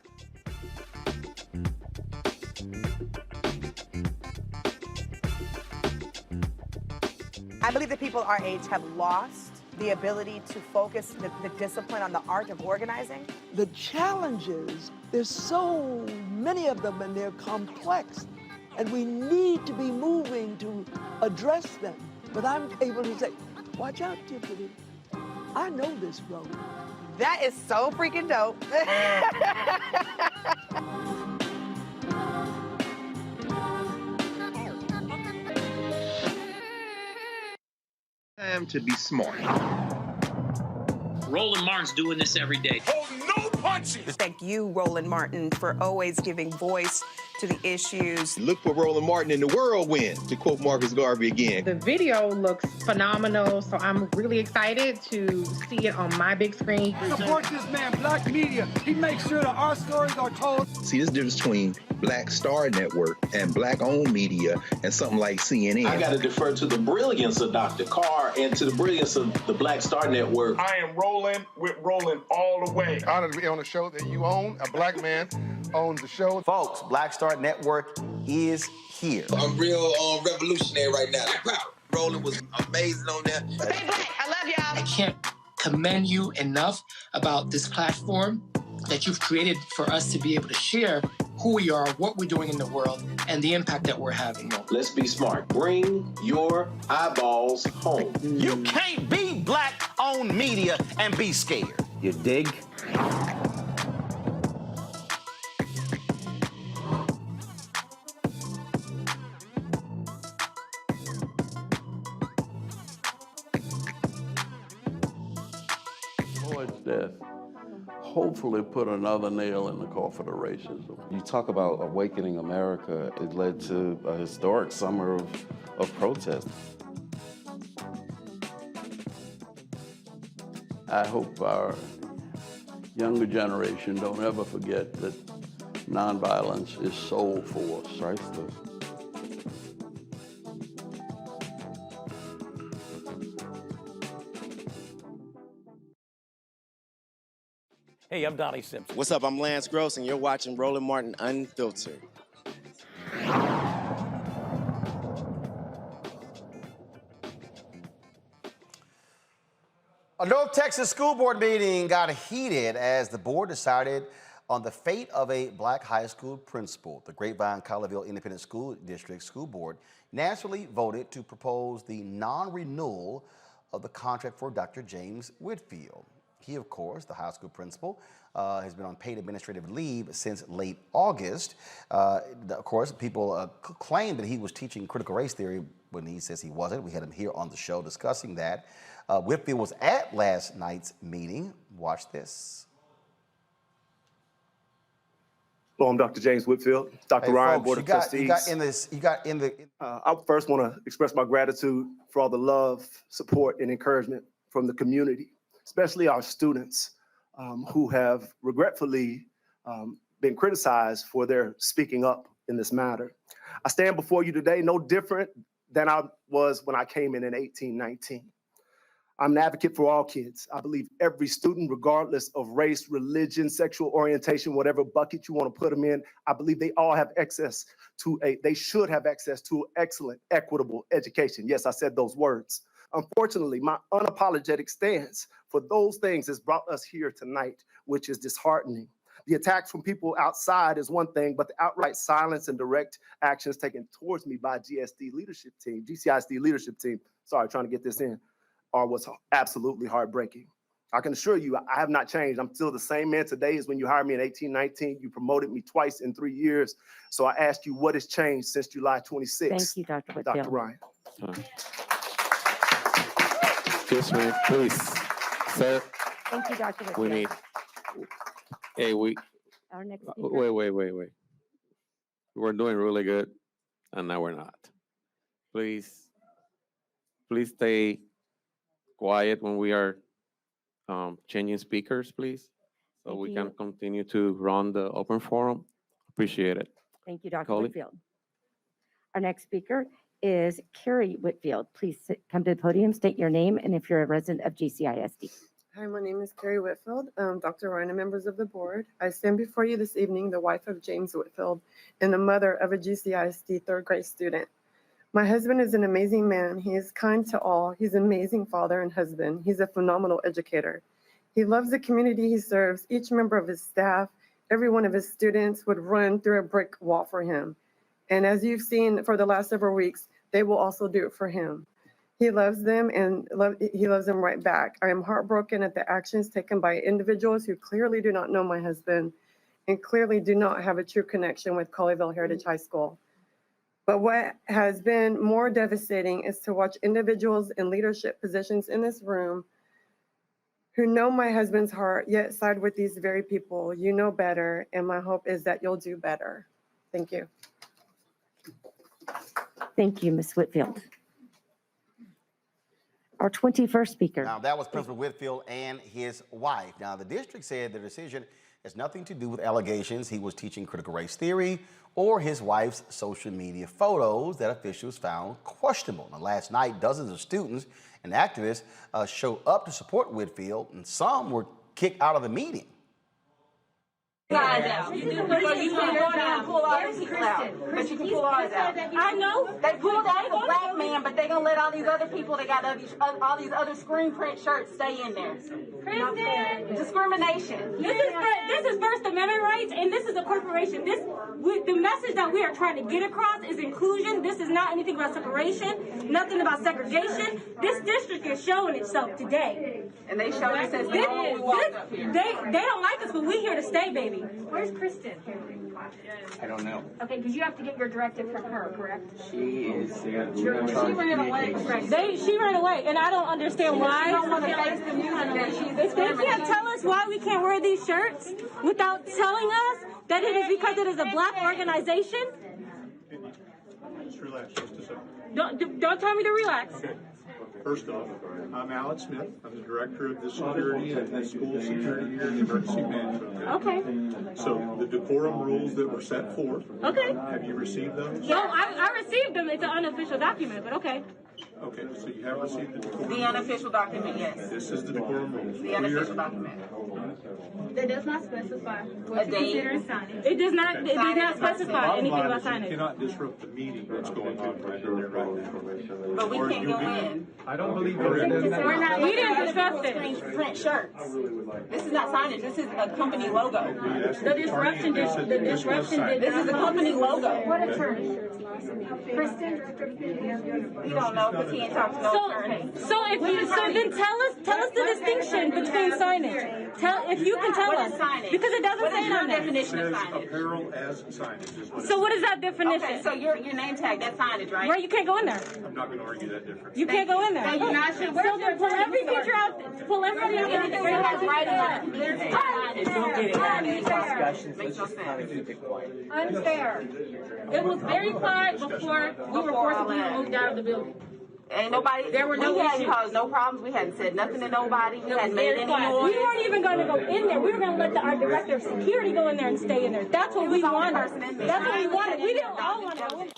I believe that people our age have lost the ability to focus the discipline on the art of organizing. The challenges, there's so many of them and they're complex, and we need to be moving to address them. But I'm able to say, watch out, Tiffany. I know this road. That is so freaking dope. Time to be smart. Roland Martin's doing this every day. Oh, no punches! Thank you, Roland Martin, for always giving voice to the issues. Look for Roland Martin in the whirlwind, to quote Marcus Garvey again. The video looks phenomenal, so I'm really excited to see it on my big screen. Support this man, Black Media. He makes sure that our stories are told. See, this difference between Black Star Network and Black-owned media and something like CNN. I got to defer to the brilliance of Dr. Carr and to the brilliance of the Black Star Network. I am Roland with Roland all the way. Honored to be on a show that you own. A Black man owns the show. Folks, Black Star Network is here. I'm real revolutionary right now. Roland was amazing on there. Stay Black. I love y'all. I can't commend you enough about this platform that you've created for us to be able to share who we are, what we're doing in the world, and the impact that we're having. Let's be smart. Bring your eyeballs home. You can't be Black-owned media and be scared. You dig? Floyd's death hopefully put another nail in the coffin of racism. You talk about awakening America. It led to a historic summer of protest. I hope our younger generation don't ever forget that nonviolence is soul force. Priceless. Hey, I'm Donnie Simpson. What's up? I'm Lance Gross, and you're watching Roland Martin Unfiltered. A North Texas school board meeting got heated as the board decided on the fate of a Black high school principal. The Grapevine-Colleyville Independent School District School Board naturally voted to propose the non-renewal of the contract for Dr. James Whitfield. He, of course, the high school principal, has been on paid administrative leave since late August. Of course, people claim that he was teaching critical race theory when he says he wasn't. We had him here on the show discussing that. Whitfield was at last night's meeting. Watch this. Hello, I'm Dr. James Whitfield, Dr. Ryan, folks, Board of Trustees. I first want to express my gratitude for all the love, support, and encouragement from the community, especially our students who have regretfully been criticized for their speaking up in this matter. I stand before you today no different than I was when I came in 1819. I'm an advocate for all kids. I believe every student, regardless of race, religion, sexual orientation, whatever bucket you want to put them in, I believe they all have access to they should have access to excellent, equitable education. Yes, I said those words. Unfortunately, my unapologetic stance for those things has brought us here tonight, which is disheartening. The attacks from people outside is one thing, but the outright silence and direct actions taken towards me by GCISD leadership team, sorry, trying to get this in, are what's absolutely heartbreaking. I can assure you, I have not changed. I'm still the same man today as when you hired me in 1819. You promoted me twice in 3 years. So I ask you, what has changed since July 26th? Thank you, Dr. Whitfield. Dr. Ryan. Yes, ma'am, please. Sir, Thank you, Dr. Whitfield. we need, hey, Our next speaker. wait. We're doing really good, and now we're not. Please stay quiet when we are changing speakers, please, so Thank we you. can continue to run the open forum. Appreciate it. Thank you, Dr. Coley? Whitfield. Our next speaker is Carrie Whitfield. Please come to the podium, state your name, and if you're a resident of GCISD. Hi, my name is Carrie Whitfield, Dr. Ryan and members of the board. I stand before you this evening, the wife of James Whitfield and the mother of a GCISD third grade student. My husband is an amazing man. He is kind to all. He's an amazing father and husband. He's a phenomenal educator. He loves the community he serves. Each member of his staff, every one of his students would run through a brick wall for him. And as you've seen for the last several weeks, they will also do it for him. He loves them and he loves them right back. I am heartbroken at the actions taken by individuals who clearly do not know my husband and clearly do not have a true connection with Colleyville Heritage High School. But what has been more devastating is to watch individuals in leadership positions in this room who know my husband's heart, yet side with these very people. You know better, and my hope is that you'll do better. Thank you. Thank you, Ms. Whitfield. Our 21st speaker. Now, that was Principal Whitfield and his wife. Now, the district said the decision has nothing to do with allegations he was teaching critical race theory or his wife's social media photos that officials found questionable. Now, last night, dozens of students and activists showed up to support Whitfield, and some were kicked out of the meeting. Guys out. You can go down and pull all these people out. But you can pull ours out. I know. They pulled out the black man, but they gonna let all these other people that got all these other screen print shirts stay in there. Kristen! Discrimination. This is First Amendment rights, and this is a corporation. The message that we are trying to get across is inclusion. This is not anything about separation, nothing about segregation. This district is showing itself today. And they showed us as we walked up here. They don't like us, but we here to stay, baby. Where's Kristen? I don't know. Okay, because you have to get your directive from her, correct? She is. She ran away. She ran away, and I don't understand why. She don't want to face the music that she's If they can't tell us why we can't wear these shirts without telling us that it is because it is a black organization. Just relax just a second. Don't tell me to relax. Okay. First off, I'm Alex Smith. I'm the director of the security and the school security here in the emergency management. Okay. So the decorum rules that were set forth. Okay. Have you received those? No, I received them. It's an unofficial document, but okay. Okay, so you have received the decorum The unofficial document, yes. This is the decorum rules. The unofficial document. It does not specify A what you date. consider signage. It does not. It does not specify anything about You signage. cannot disrupt the meeting that's going on right in there right now. But we Or can't you'll go be- in. I don't believe we're in that. We're not. We didn't discuss it. Screen print shirts. This is not signage. This is a company logo. The disruption. The disruption. This is a company logo. What attorney? Kristen? We don't know because he ain't talked to no attorney. So then tell us the distinction between signage. If you can tell us, because it doesn't say it on there. Definition of Says signage. apparel as signage is what it So what is that definition? Okay, so your name tag, that's signage, right? Right, you can't go in there. is. I'm not going to argue that difference. You can't go in there. Thank you. Not sure. So then pull every picture out. Pull everything out. It has writing on it. Don't get it. These discussions. Makes no Let's just kind of keep it quiet. Unfair. It was very quiet before we were forcibly moved out of the building. Ain't nobody. There were no we hadn't issues. caused no problems. We hadn't said nothing to nobody. We It was hadn't made very any quiet. noise. We weren't even going to go in there. We were going to let our director of security go in there and stay in there. That's what we wanted. That's what we wanted. We didn't all want to go in.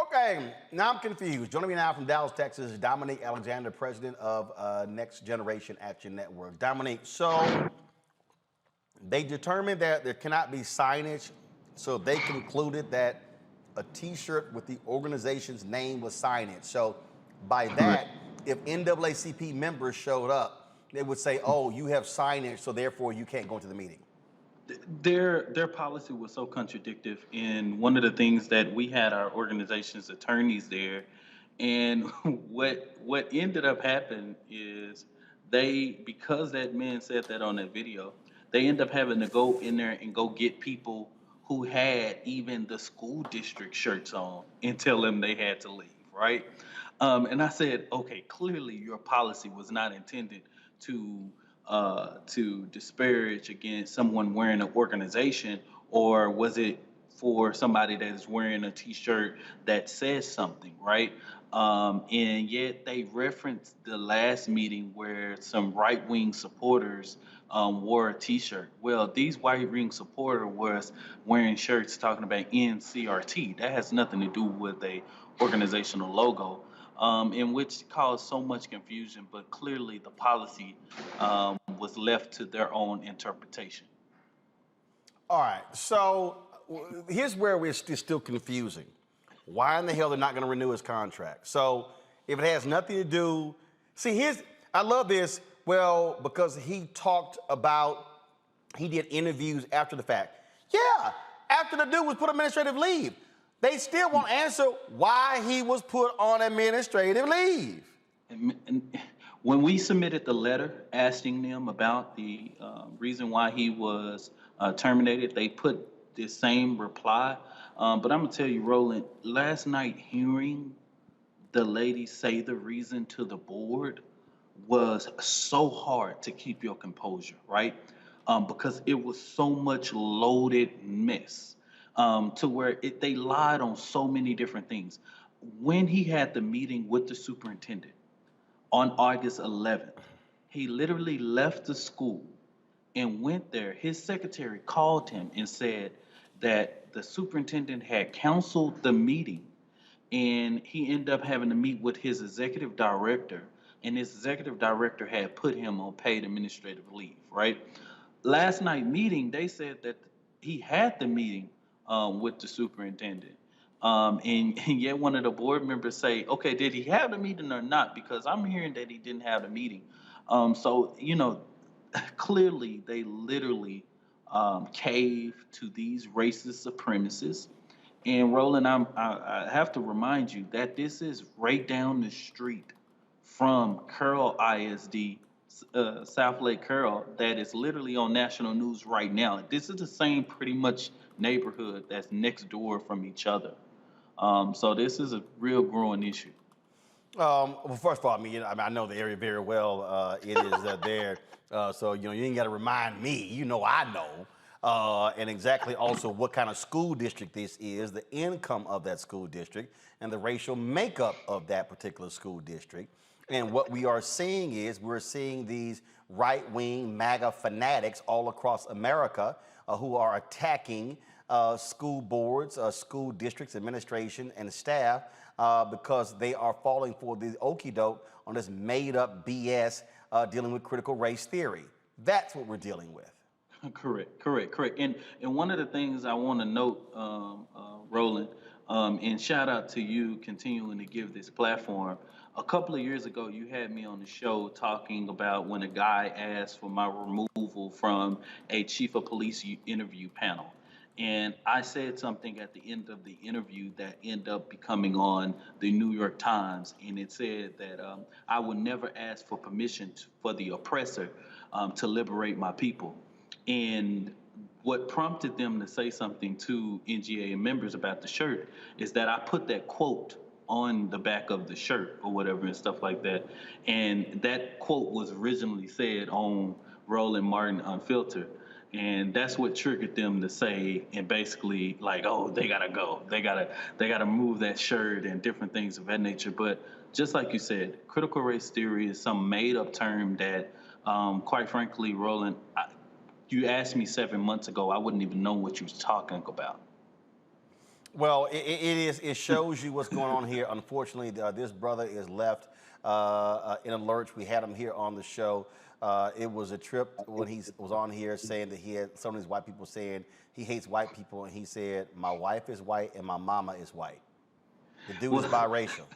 Okay, now I'm confused. Joining me now from Dallas, Texas, is Dominique Alexander, president of Next Generation Action Network. Dominique, so they determined that there cannot be signage, so they concluded that a T-shirt with the organization's name was signage. So by that, if NAACP members showed up, they would say, oh, you have signage, so therefore you can't go into the meeting. Their policy was so contradictory, and one of the things that we had our organization's attorneys there, and what ended up happening is because that man said that on that video, they end up having to go in there and go get people who had even the school district shirts on and tell them they had to leave, right? And I said, okay, clearly your policy was not intended to disparage against someone wearing an organization, or was it for somebody that is wearing a T-shirt that says something, right? And yet they referenced the last meeting where some right-wing supporters wore a T-shirt. Well, these right-wing supporters was wearing shirts talking about CRT. That has nothing to do with a organizational logo, in which caused so much confusion. But clearly, the policy was left to their own interpretation. All right, so here's where it's still confusing. Why in the hell they're not going to renew his contract? So if it has nothing to do, I love this. Well, because he did interviews after the fact. Yeah, after the dude was put on administrative leave. They still won't answer why he was put on administrative leave. And when we submitted the letter asking them about the reason why he was terminated, they put the same reply. But I'm gonna tell you, Roland, last night hearing the lady say the reason to the board was so hard to keep your composure, right? Because it was so much loaded mess. to where they lied on so many different things. When he had the meeting with the superintendent on August 11th, he literally left the school and went there. His secretary called him and said that the superintendent had canceled the meeting, and he ended up having to meet with his executive director, and his executive director had put him on paid administrative leave, right? Last night meeting, they said that he had the meeting with the superintendent. And yet one of the board members say, okay, did he have the meeting or not? Because I'm hearing that he didn't have the meeting. So, you know, clearly they literally cave to these racist supremacists. And Roland, I have to remind you that this is right down the street from Curl ISD, South Lake Curl, that is literally on national news right now. This is the same pretty much neighborhood that's next door from each other. So this is a real growing issue. Well, first of all, I know the area very well. It is there. So, you ain't got to remind me. I know. And exactly also what kind of school district this is, the income of that school district, and the racial makeup of that particular school district. And what we are seeing is we're seeing these right-wing MAGA fanatics all across America who are attacking school boards, school districts, administration, and staff because they are falling for the okie doke on this made-up BS dealing with critical race theory. That's what we're dealing with. Correct. And one of the things I want to note, Roland, and shout out to you continuing to give this platform. A couple of years ago, you had me on the show talking about when a guy asked for my removal from a chief of police interview panel. And I said something at the end of the interview that ended up becoming on the New York Times. And it said that I would never ask for permission for the oppressor to liberate my people. And what prompted them to say something to NGA members about the shirt is that I put that quote on the back of the shirt or whatever and stuff like that. And that quote was originally said on Roland Martin Unfiltered. And that's what triggered them to say, and basically like, oh, they gotta go. They gotta move that shirt and different things of that nature. But just like you said, critical race theory is some made up term that, quite frankly, Roland, you asked me 7 months ago, I wouldn't even know what you was talking about. Well, it shows you what's going on here. Unfortunately, this brother is left in a lurch. We had him here on the show. It was a trip when he was on here saying that he had some of these white people saying he hates white people, and he said, my wife is white and my mama is white. The dude is biracial.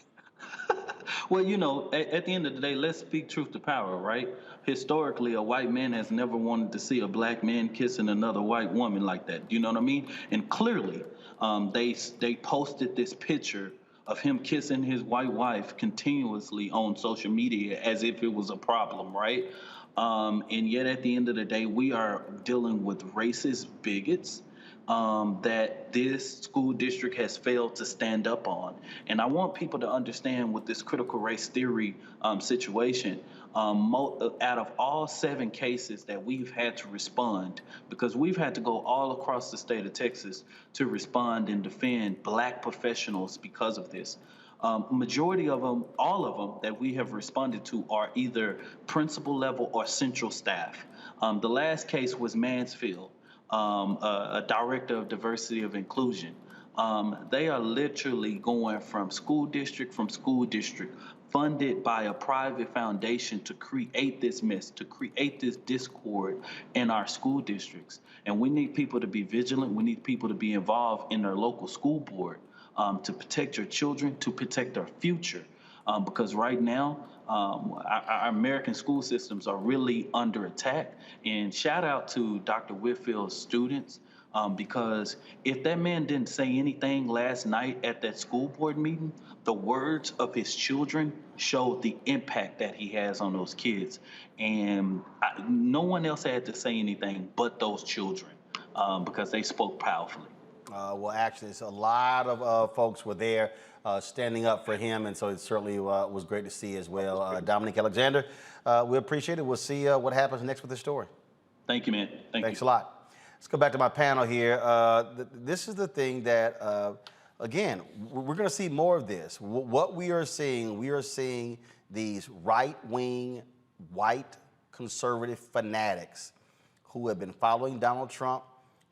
Well, at the end of the day, let's speak truth to power, right? Historically, a white man has never wanted to see a black man kissing another white woman like that. You know what I mean? And clearly, they posted this picture of him kissing his white wife continuously on social media as if it was a problem, right? And yet at the end of the day, we are dealing with racist bigots that this school district has failed to stand up on. And I want people to understand with this critical race theory situation, out of all 7 cases that we've had to respond, because we've had to go all across the state of Texas to respond and defend black professionals because of this. Majority of them, all of them that we have responded to are either principal level or central staff. The last case was Mansfield, a director of diversity of inclusion. They are literally going from school district, funded by a private foundation to create this mess, to create this discord in our school districts. And we need people to be vigilant. We need people to be involved in their local school board to protect your children, to protect our future. Because right now, our American school systems are really under attack. And shout out to Dr. Whitfield's students, because if that man didn't say anything last night at that school board meeting, the words of his children showed the impact that he has on those kids. And no one else had to say anything but those children, because they spoke powerfully. Well, actually, a lot of folks were there standing up for him, and so it certainly was great to see as well. Dominique Alexander, we appreciate it. We'll see what happens next with this story. Thank you, man. Thanks a lot. Let's go back to my panel here. This is the thing that, again, we're going to see more of this. What we are seeing these right-wing, white conservative fanatics who have been following Donald Trump,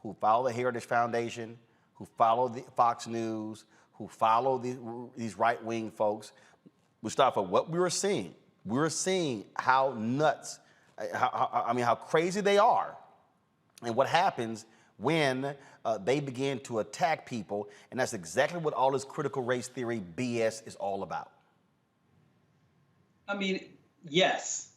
who follow the Heritage Foundation, who follow the Fox News, who follow these right-wing folks. Mustafa, what we were seeing how nuts, how crazy they are, and what happens when they begin to attack people, and that's exactly what all this critical race theory BS is all about. I mean, yes,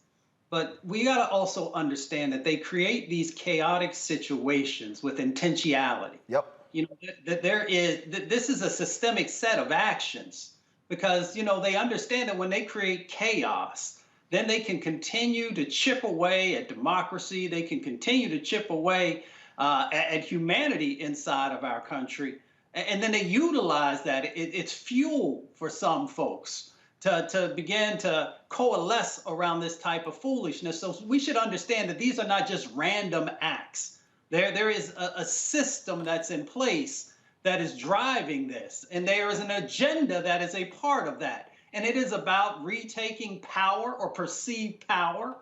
but we got to also understand that they create these chaotic situations with intentionality. Yep. You know, that this is a systemic set of actions because, you know, they understand that when they create chaos, then they can continue to chip away at democracy. They can continue to chip away at humanity inside of our country. And then they utilize that. It's fuel for some folks to begin to coalesce around this type of foolishness. So we should understand that these are not just random acts. There is a system that's in place that is driving this. And there is an agenda that is a part of that. And it is about retaking power or perceived power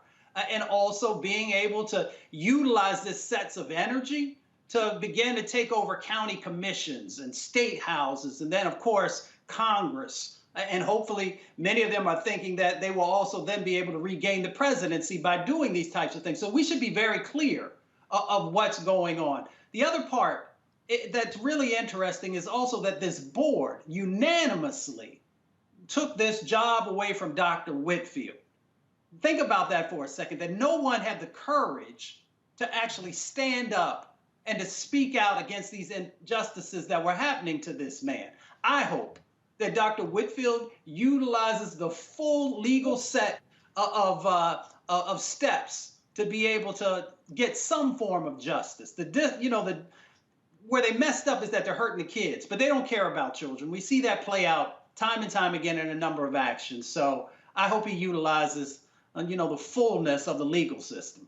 and also being able to utilize this sets of energy to begin to take over county commissions and state houses and then, of course, Congress. And hopefully many of them are thinking that they will also then be able to regain the presidency by doing these types of things. So we should be very clear of what's going on. The other part that's really interesting is also that this board unanimously took this job away from Dr. Whitfield. Think about that for a second, that no one had the courage to actually stand up and to speak out against these injustices that were happening to this man. I hope that Dr. Whitfield utilizes the full legal set of steps to be able to get some form of justice. Where they messed up is that they're hurting the kids, but they don't care about children. We see that play out time and time again in a number of actions. So I hope he utilizes, the fullness of the legal system.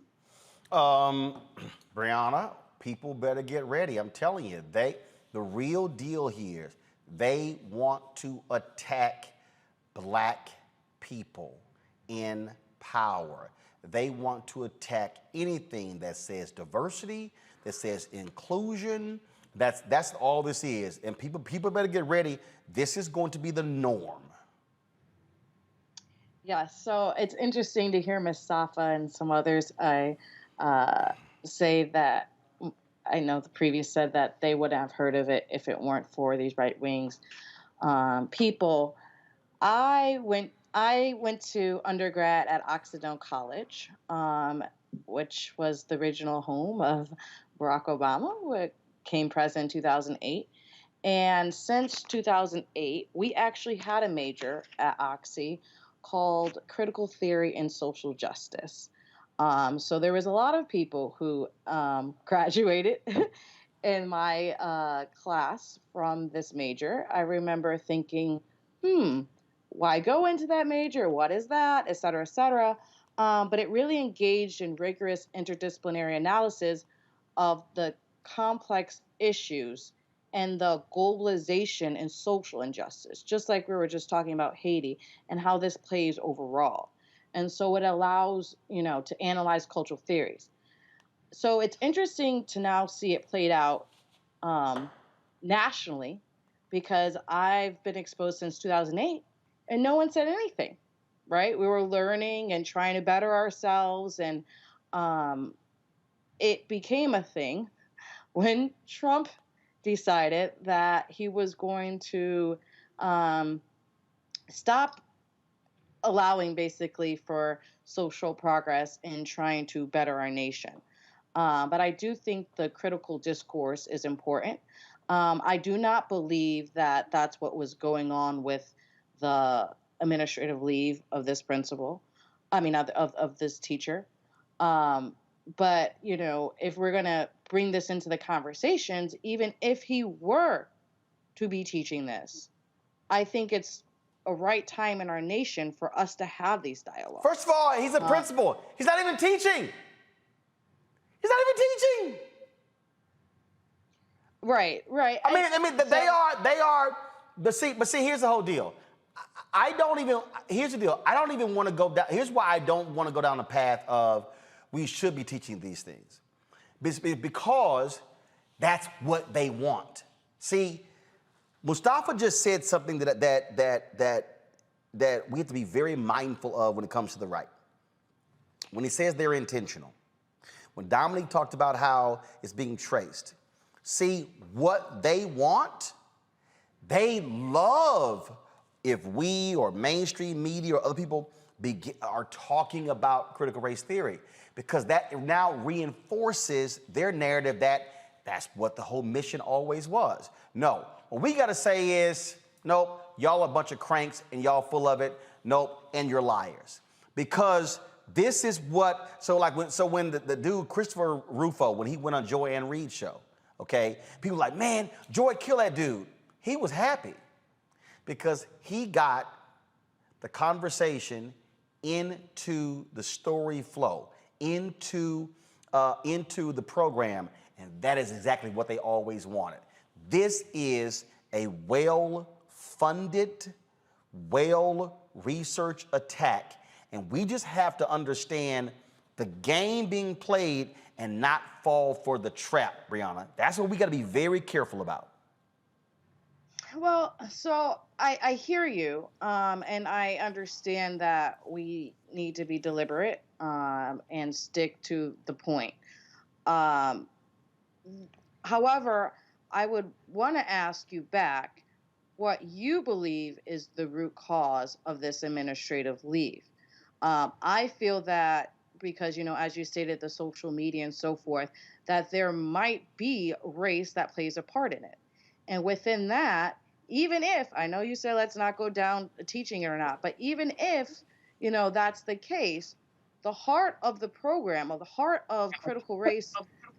Brianna, people better get ready. I'm telling you, the real deal here, they want to attack black people in power. They want to attack anything that says diversity, that says inclusion. That's all this is. And people better get ready. This is going to be the norm. Yeah, so it's interesting to hear Mustafa and some others say that, I know the previous said that they wouldn't have heard of it if it weren't for these right wings people. I went to undergrad at Occidental College, which was the original home of Barack Obama, who became president in 2008. And since 2008, we actually had a major at Oxy called Critical Theory and Social Justice. So there was a lot of people who graduated in my class from this major. I remember thinking, why go into that major? What is that? Et cetera, et cetera. But it really engaged in rigorous interdisciplinary analysis of the complex issues and the globalization and social injustice, just like we were just talking about Haiti and how this plays overall. And so it allows, to analyze cultural theories. So it's interesting to now see it played out nationally, because I've been exposed since 2008 and no one said anything, right? We were learning and trying to better ourselves. And it became a thing when Trump decided that he was going to stop allowing basically for social progress and trying to better our nation. But I do think the critical discourse is important. I do not believe that that's what was going on with the administrative leave of this principal, of this teacher. But, if we're going to bring this into the conversations, even if he were to be teaching this, I think it's a right time in our nation for us to have these dialogues. First of all, he's a principal. He's not even teaching. He's not even teaching. Right. I mean, they are. But see, here's the whole deal. Here's the deal. I don't even want to go down. Here's why I don't want to go down the path of we should be teaching these things, because that's what they want. See, Mustafa just said something that we have to be very mindful of when it comes to the right. When he says they're intentional. When Dominique talked about how it's being traced. See, what they want, they love if we or mainstream media or other people are talking about critical race theory, because that now reinforces their narrative that that's what the whole mission always was. No, what we got to say is, nope, y'all a bunch of cranks and y'all full of it. Nope, and you're liars. Because this is what, when the dude, Christopher Rufo, when he went on Joy Ann Reid's show, okay, people were like, man, Joy killed that dude. He was happy because he got the conversation into the story flow, into the program, and that is exactly what they always wanted. This is a well-funded, well-researched attack, and we just have to understand the game being played and not fall for the trap, Brianna. That's what we got to be very careful about. Well, so I hear you, and I understand that we need to be deliberate and stick to the point. However, I would want to ask you back what you believe is the root cause of this administrative leave. I feel that because, as you stated, the social media and so forth, that there might be race that plays a part in it. And within that, even if, I know you said let's not go down teaching it or not, but even if, that's the case, the heart of the program, or the heart of critical race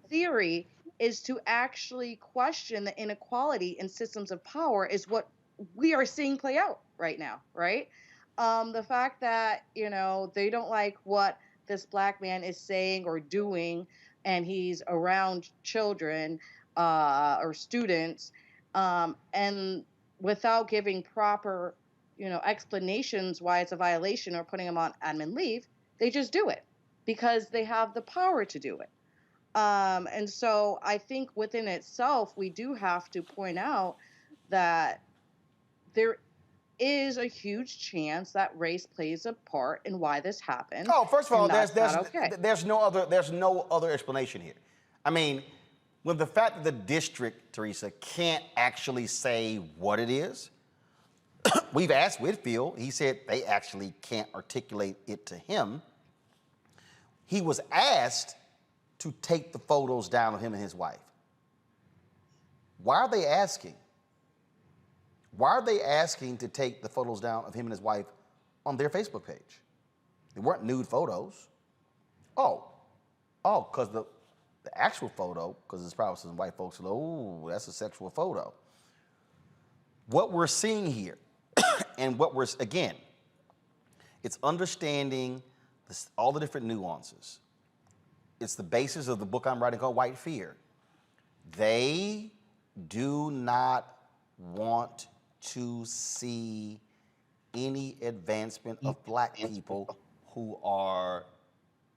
theory, is to actually question the inequality in systems of power, is what we are seeing play out right now, right? The fact that, they don't like what this black man is saying or doing, and he's around children or students, and without giving proper, explanations why it's a violation or putting them on admin leave, they just do it because they have the power to do it. And so I think within itself, we do have to point out that there is a huge chance that race plays a part in why this happened. Oh, first of all, okay. there's no other explanation here. I mean, when the fact that the district, Teresa, can't actually say what it is, we've asked Whitfield, he said they actually can't articulate it to him. He was asked to take the photos down of him and his wife. Why are they asking? Why are they asking to take the photos down of him and his wife on their Facebook page? They weren't nude photos. Oh, because the actual photo, because it's probably some white folks, oh, that's a sexual photo. What we're seeing here, and again, it's understanding all the different nuances. It's the basis of the book I'm writing called White Fear. They do not want to see any advancement of black people who are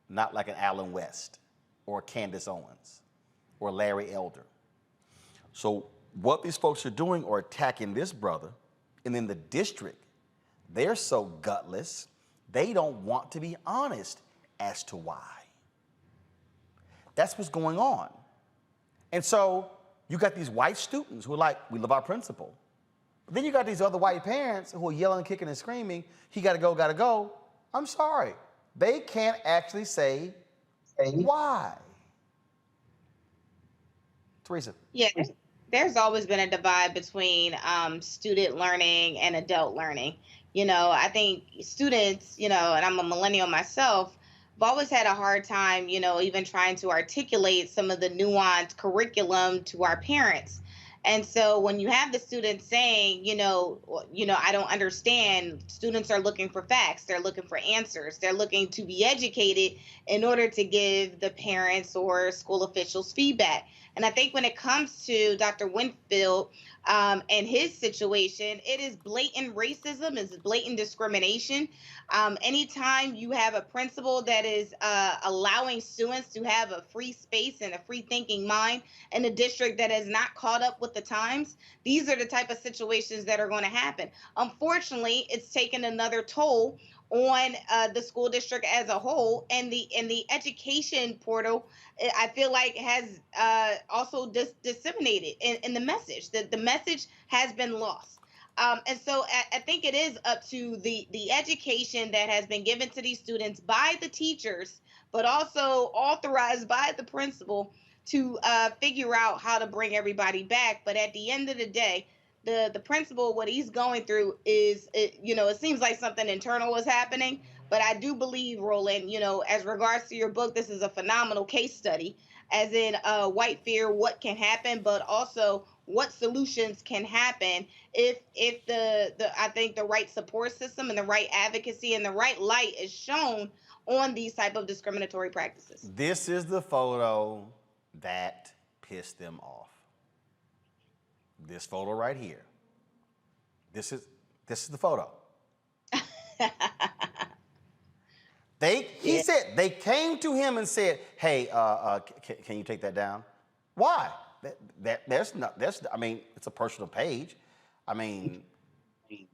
not like an Alan West or Candace Owens or Larry Elder. So what these folks are doing are attacking this brother, and then the district, they're so gutless, they don't want to be honest as to why. That's what's going on. And so you got these white students who are like, we love our principal. But then you got these other white parents who are yelling, kicking, and screaming, he gotta go, gotta go. I'm sorry. They can't actually say why. Teresa. Yeah, there's always been a divide between student learning and adult learning. I think students, and I'm a millennial myself, I've always had a hard time, even trying to articulate some of the nuanced curriculum to our parents. And so when you have the students saying, I don't understand, students are looking for facts, they're looking for answers, they're looking to be educated in order to give the parents or school officials feedback. And I think when it comes to Dr. Winfield and his situation, it is blatant racism, it's blatant discrimination. Anytime you have a principal that is allowing students to have a free space and a free thinking mind in a district that has not caught up with the times, these are the type of situations that are going to happen. Unfortunately, it's taken another toll on the school district as a whole, and the education portal, I feel like, has also disseminated in the message. The message has been lost. And so I think it is up to the education that has been given to these students by the teachers, but also authorized by the principal to figure out how to bring everybody back. But at the end of the day, the principal, what he's going through is, it seems like something internal is happening. But I do believe, Roland, as regards to your book, this is a phenomenal case study, as in white fear, what can happen, but also what solutions can happen if I think the right support system and the right advocacy and the right light is shown on these type of discriminatory practices. This is the photo that pissed them off. This photo right here. This is the photo. He said they came to him and said, "Hey, can you take that down?" Why? It's a personal page. I mean,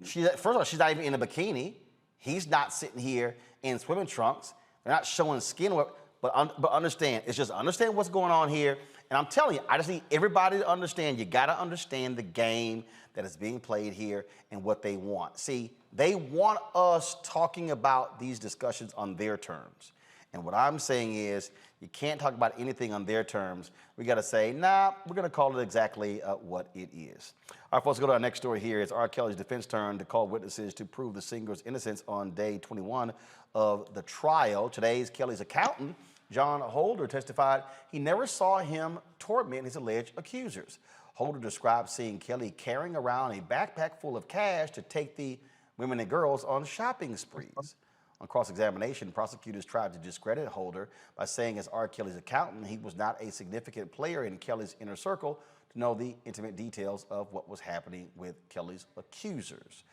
first of all, she's not even in a bikini. He's not sitting here in swimming trunks. They're not showing skin. But understand, understand what's going on here. And I'm telling you, I just need everybody to understand. You got to understand the game that is being played here and what they want. See, they want us talking about these discussions on their terms. And what I'm saying is, you can't talk about anything on their terms. We got to say, nah, we're going to call it exactly what it is. All right, folks, go to our next story here. It's R. Kelly's defense turn to call witnesses to prove the singer's innocence on day 21 of the trial. Today's Kelly's accountant, John Holder, testified he never saw him torment his alleged accusers. Holder described seeing Kelly carrying around a backpack full of cash to take the women and girls on shopping sprees. On cross-examination, prosecutors tried to discredit Holder by saying as R. Kelly's accountant, he was not a significant player in Kelly's inner circle to know the intimate details of what was happening with Kelly's accusers.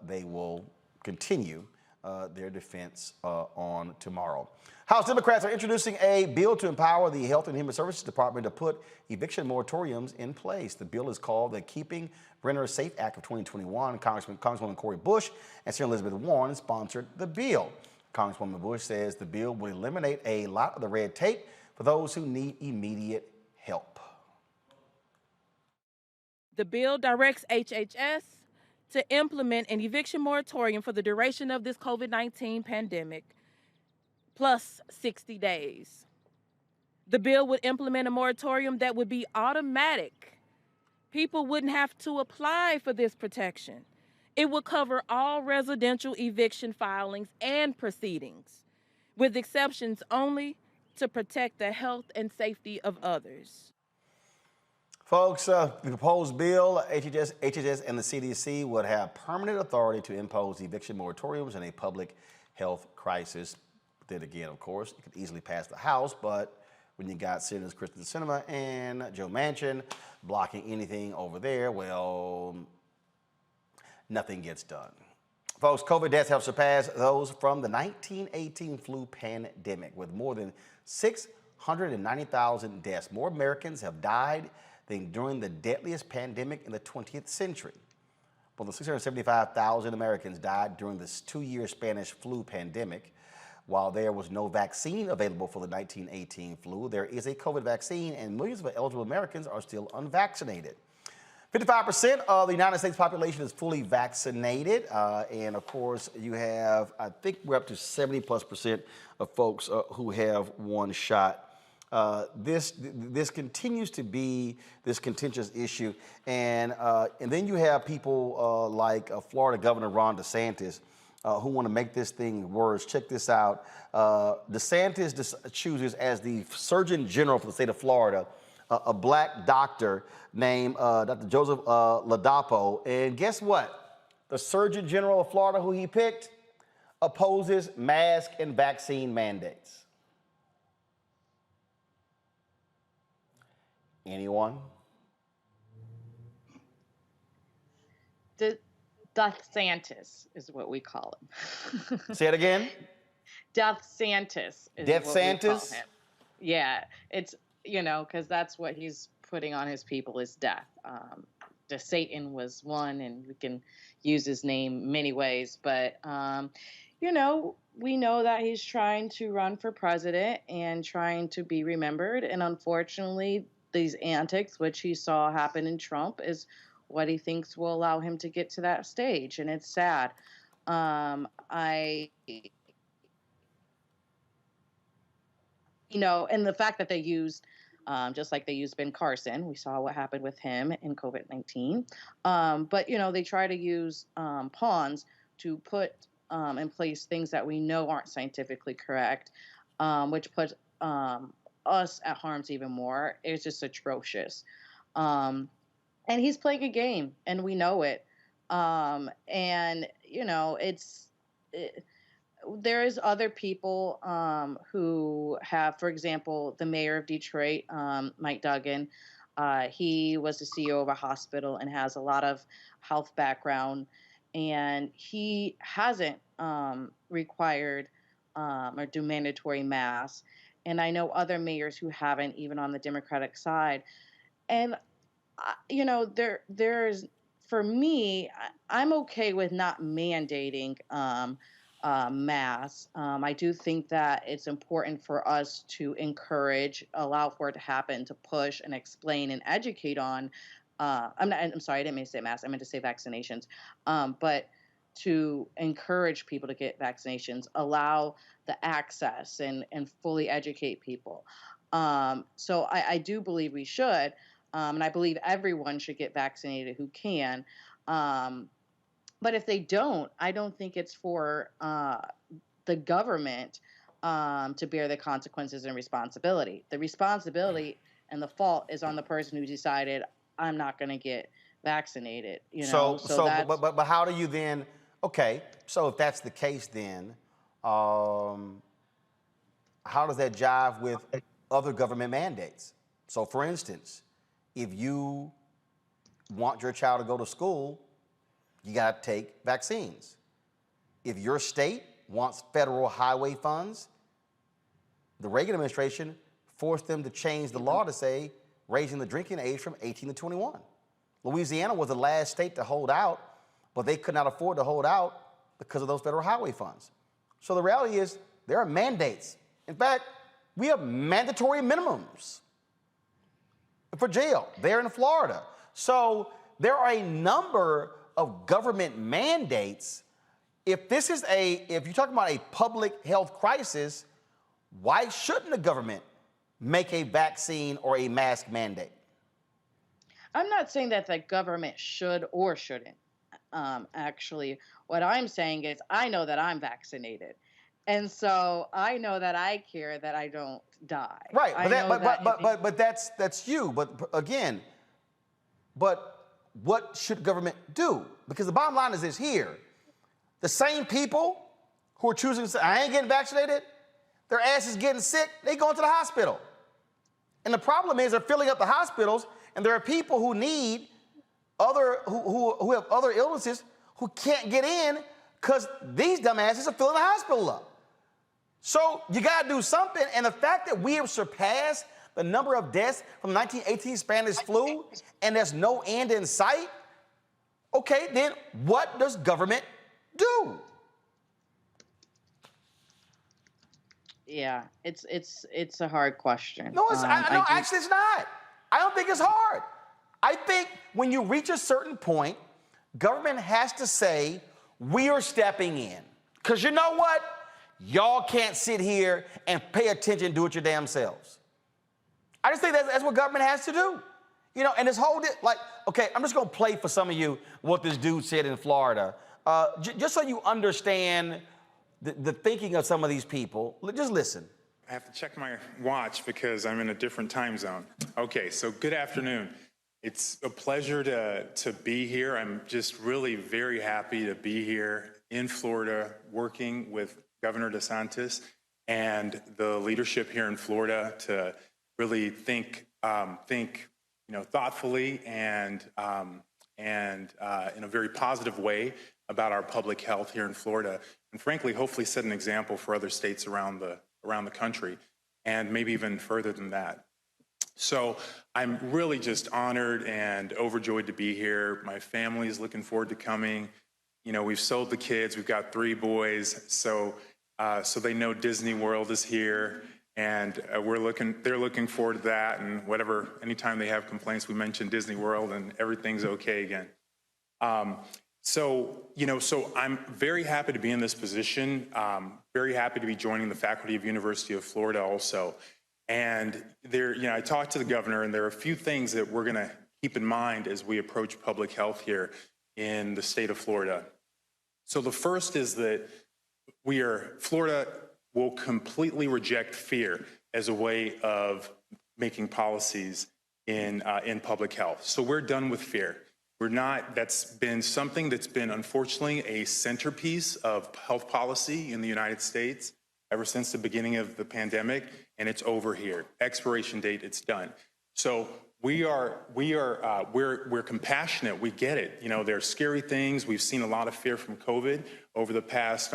They will continue their defense on tomorrow. House Democrats are introducing a bill to empower the Health and Human Services Department to put eviction moratoriums in place. The bill is called the Keeping Renters Safe Act of 2021. Congresswoman Cori Bush and Senator Elizabeth Warren sponsored the bill. Congresswoman Bush says the bill will eliminate a lot of the red tape for those who need immediate help. The bill directs HHS to implement an eviction moratorium for the duration of this COVID-19 pandemic, plus 60 days. The bill would implement a moratorium that would be automatic. People wouldn't have to apply for this protection. It would cover all residential eviction filings and proceedings, with exceptions only to protect the health and safety of others. Folks, the proposed bill, HHS and the CDC would have permanent authority to impose eviction moratoriums in a public health crisis. Then again, of course, it could easily pass the House, but when you got Senators Kristen Sinema and Joe Manchin blocking anything over there, well, nothing gets done. Folks, COVID deaths have surpassed those from the 1918 flu pandemic, with more than 690,000 deaths. More Americans have died than during the deadliest pandemic in the 20th century. More than 675,000 Americans died during this 2-year Spanish flu pandemic. While there was no vaccine available for the 1918 flu, there is a COVID vaccine, and millions of eligible Americans are still unvaccinated. 55% of the United States population is fully vaccinated, and of course, you have, I think we're up to 70+% of folks who have one shot. This continues to be this contentious issue, and then you have people like Florida Governor Ron DeSantis who want to make this thing worse. Check this out. DeSantis chooses as the Surgeon General for the state of Florida a black doctor named Dr. Joseph Ladapo. And guess what? The Surgeon General of Florida, who he picked, opposes mask and vaccine mandates. Anyone? DeSantis is what we call him. Say it again. DeSantis is Death what we call Santis? him. Yeah, it's, because that's what he's putting on his people is death. Satan was one, and we can use his name many ways, but we know that he's trying to run for president and trying to be remembered, and unfortunately, these antics, which he saw happen in Trump, is what he thinks will allow him to get to that stage, and it's sad. And the fact that they used, just like they used Ben Carson, we saw what happened with him in COVID-19. But they try to use pawns to put in place things that we know aren't scientifically correct, which put us at harms even more. It's just atrocious. And he's playing a game, and we know it. There is other people who have, for example, the mayor of Detroit, Mike Duggan. He was the CEO of a hospital and has a lot of health background, and he hasn't required or do mandatory masks. And I know other mayors who haven't, even on the Democratic side. And there's, for me, I'm okay with not mandating masks. I do think that it's important for us to encourage, allow for it to happen, to push and explain and educate on. I'm sorry, I didn't mean to say masks. I meant to say vaccinations. But to encourage people to get vaccinations, allow the access and fully educate people. So I do believe we should. And I believe everyone should get vaccinated who can. But if they don't, I don't think it's for the government to bear the consequences and responsibility. The responsibility and the fault is on the person who decided, I'm not going to get vaccinated. But how do you then? Okay, so if that's the case, then how does that jive with other government mandates? So, for instance, if you want your child to go to school, you got to take vaccines. If your state wants federal highway funds, the Reagan administration forced them to change the law to say raising the drinking age from 18 to 21. Louisiana was the last state to hold out, but they could not afford to hold out because of those federal highway funds. So the reality is there are mandates. In fact, we have mandatory minimums for jail there in Florida. So there are a number of government mandates. If you're talking about a public health crisis, why shouldn't the government make a vaccine or a mask mandate? I'm not saying that the government should or shouldn't. Actually, what I'm saying is I know that I'm vaccinated. And so I know that I care that I don't die. Right, but that's you. But again, what should government do? Because the bottom line is this here. The same people who are choosing to say, I ain't getting vaccinated, their ass is getting sick, they going to the hospital. And the problem is they're filling up the hospitals, and there are people who need who have other illnesses who can't get in because these dumbasses are filling the hospital up. So you got to do something. And the fact that we have surpassed the number of deaths from 1918 Spanish flu and there's no end in sight, okay, then what does government do? Yeah, it's a hard question. No, actually it's not. I don't think it's hard. I think when you reach a certain point, government has to say, we are stepping in. Because you know what? Y'all can't sit here and pay attention and do it your damn selves. I just think that's what government has to do. And this whole, okay, I'm just going to play for some of you what this dude said in Florida. Just so you understand the thinking of some of these people, just listen. I have to check my watch because I'm in a different time zone. Okay, so good afternoon. It's a pleasure to be here. I'm just really very happy to be here in Florida, working with Governor DeSantis and the leadership here in Florida to really think thoughtfully and in a very positive way about our public health here in Florida, and frankly, hopefully set an example for other states around the country, and maybe even further than that. So I'm really just honored and overjoyed to be here. My family is looking forward to coming. You know, we've sold the kids. We've got 3 boys, so they know Disney World is here, and they're looking forward to that. And anytime they have complaints, we mention Disney World, and everything's okay again. So I'm very happy to be in this position. Very happy to be joining the faculty of University of Florida also. And I talked to the governor, and there are a few things that we're going to keep in mind as we approach public health here in the state of Florida. So the first is that Florida will completely reject fear as a way of making policies in public health. So we're done with fear. That's been something that's been unfortunately a centerpiece of health policy in the United States ever since the beginning of the pandemic, and it's over here. Expiration date, it's done. So we're compassionate. We get it. There's scary things. We've seen a lot of fear from COVID over the past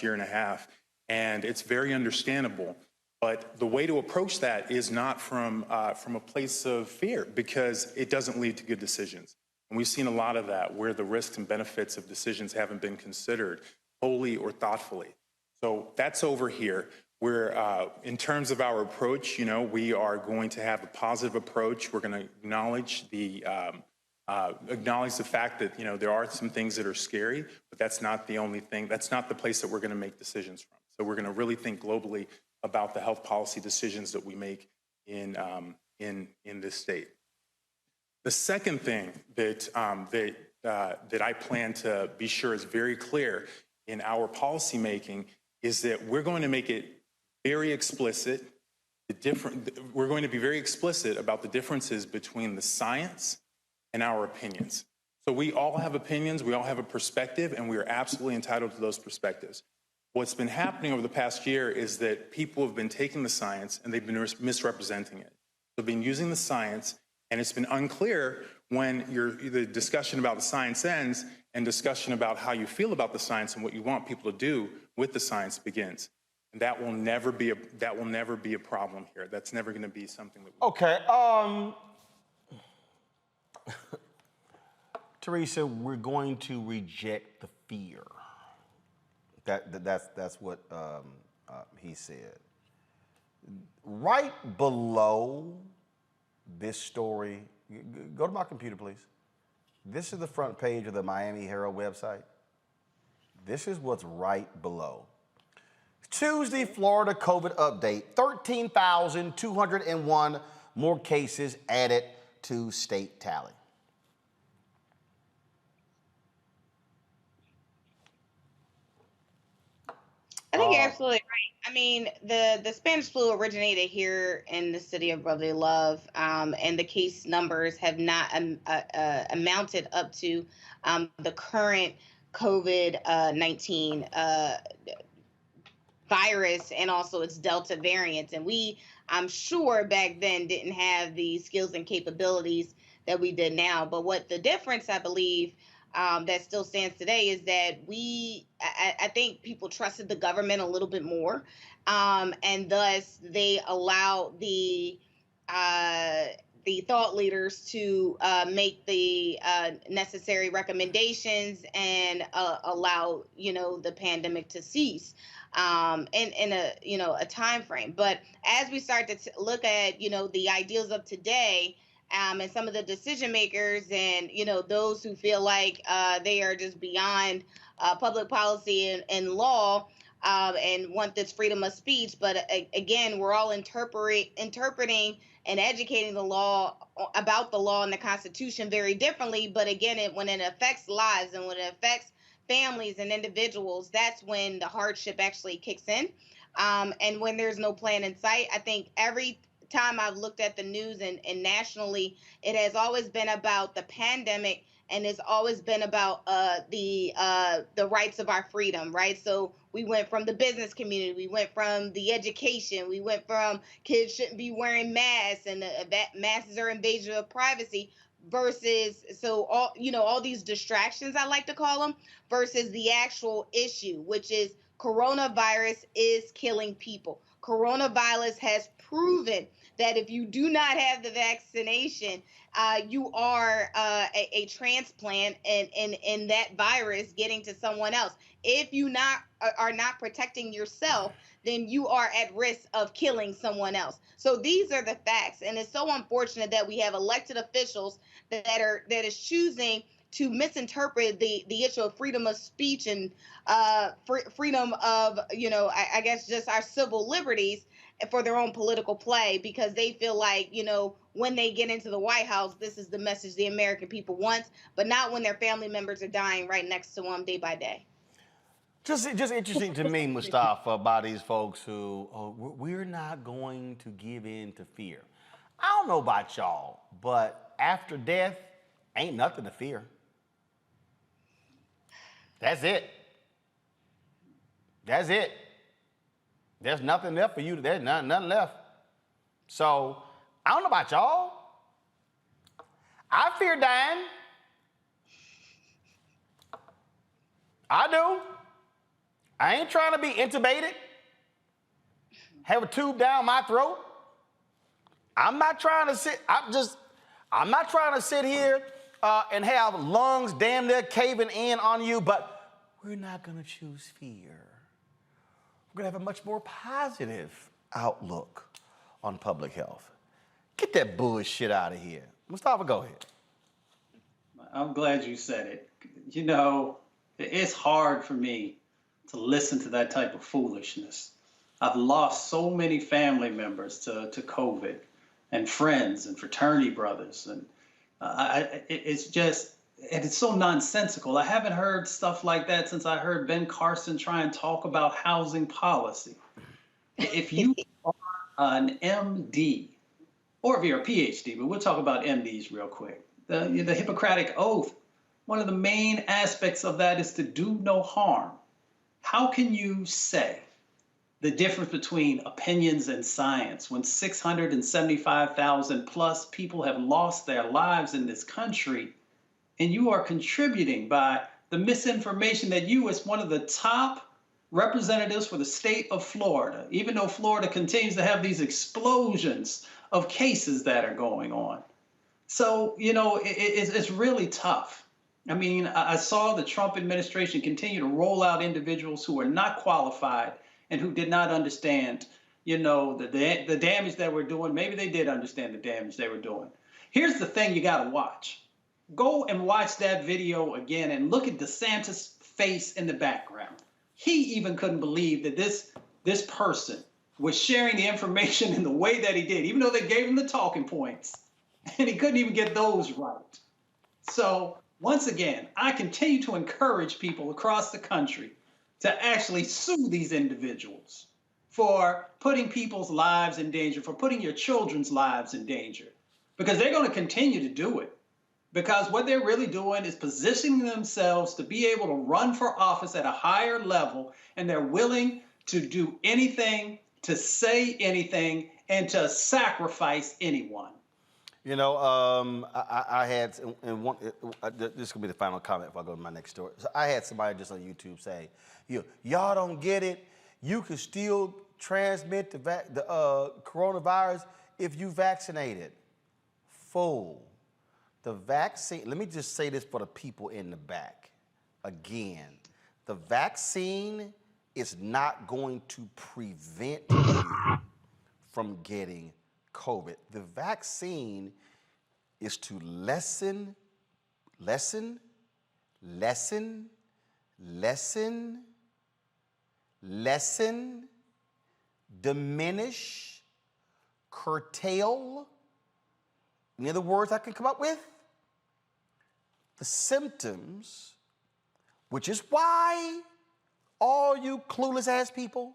year and a half, and it's very understandable. But the way to approach that is not from a place of fear, because it doesn't lead to good decisions. And we've seen a lot of that where the risks and benefits of decisions haven't been considered wholly or thoughtfully. So that's over here. In terms of our approach, we are going to have a positive approach. We're going to acknowledge the fact that, there are some things that are scary, but that's not the only thing. That's not the place that we're going to make decisions from. So we're going to really think globally about the health policy decisions that we make in this state. The second thing that I plan to be sure is very clear in our policy making is that we're going to make it very explicit. We're going to be very explicit about the differences between the science and our opinions. So we all have opinions, we all have a perspective, and we are absolutely entitled to those perspectives. What's been happening over the past year is that people have been taking the science and they've been misrepresenting it. They've been using the science, and it's been unclear when the discussion about the science ends and discussion about how you feel about the science and what you want people to do with the science begins. And that will never be a problem here. That's never going to be something that. Okay. Teresa, we're going to reject the fear. That's what he said. Right below this story, go to my computer, please. This is the front page of the Miami Herald website. This is what's right below. Tuesday, Florida COVID update, 13,201 more cases added to state tally. I think you're absolutely right. I mean, the Spanish flu originated here in the city of Brotherly Love, and the case numbers have not amounted up to the current COVID-19 virus and also its Delta variant. And I'm sure back then didn't have the skills and capabilities that we did now. But what the difference, I believe, that still stands today is that I think people trusted the government a little bit more, and thus they allowed the thought leaders to make the necessary recommendations and allow the pandemic to cease in a time frame. But as we start to look at the ideals of today, and some of the decision makers and those who feel like they are just beyond public policy and law and want this freedom of speech. But again, we're all interpreting and educating the law about the law and the Constitution very differently. But again, when it affects lives and when it affects families and individuals, that's when the hardship actually kicks in. And when there's no plan in sight, I think every time I've looked at the news and nationally, it has always been about the pandemic, and it's always been about the rights of our freedom, right? So we went from the business community, we went from the education, we went from kids shouldn't be wearing masks, and masks are invasion of privacy, versus all these distractions, I like to call them, versus the actual issue, which is coronavirus is killing people. Coronavirus has proven that if you do not have the vaccination, you are a transplant, and that virus getting to someone else. If you are not protecting yourself, then you are at risk of killing someone else. So these are the facts, and it's so unfortunate that we have elected officials that is choosing to misinterpret the issue of freedom of speech and freedom of, I guess, just our civil liberties for their own political play, because they feel like, when they get into the White House, this is the message the American people want, but not when their family members are dying right next to them day by day. Just interesting to me, Mustafa, about these folks who, we're not going to give in to fear. I don't know about y'all, but after death, ain't nothing to fear. That's it. That's it. There's nothing left for you. There's nothing left. So, I don't know about y'all. I fear dying. I do. I ain't trying to be intubated, have a tube down my throat. I'm not trying to sit here and have lungs damn near caving in on you, but we're not gonna choose fear. We're gonna have a much more positive outlook on public health. Get that bullshit out of here. Mustafa, go ahead. I'm glad you said it. It's hard for me to listen to that type of foolishness. I've lost so many family members to COVID, and friends and fraternity brothers, and it's so nonsensical. I haven't heard stuff like that since I heard Ben Carson try and talk about housing policy. If you are an MD, or if you're a PhD, but we'll talk about MDs real quick. The Hippocratic Oath, one of the main aspects of that is to do no harm. How can you say the difference between opinions and science when 675,000 plus people have lost their lives in this country, and you are contributing by the misinformation that you, as one of the top representatives for the state of Florida, even though Florida continues to have these explosions of cases that are going on. So, it's really tough. I mean, I saw the Trump administration continue to roll out individuals who are not qualified and who did not understand, the damage that we're doing. Maybe they did understand the damage they were doing. Here's the thing you got to watch. Go and watch that video again and look at DeSantis' face in the background. He even couldn't believe that this person was sharing the information in the way that he did, even though they gave him the talking points, and he couldn't even get those right. So once again, I continue to encourage people across the country to actually sue these individuals for putting people's lives in danger, for putting your children's lives in danger, because they're going to continue to do it. Because what they're really doing is positioning themselves to be able to run for office at a higher level, and they're willing to do anything, to say anything, and to sacrifice anyone. I had, and this will be the final comment if I go to my next story. So I had somebody just on YouTube say, y'all don't get it. You can still transmit the coronavirus if you vaccinated. Fool. The vaccine, let me just say this for the people in the back. Again, the vaccine is not going to prevent you from getting COVID. The vaccine is to lessen, diminish, curtail, any other words I can come up with? The symptoms, which is why all you clueless ass people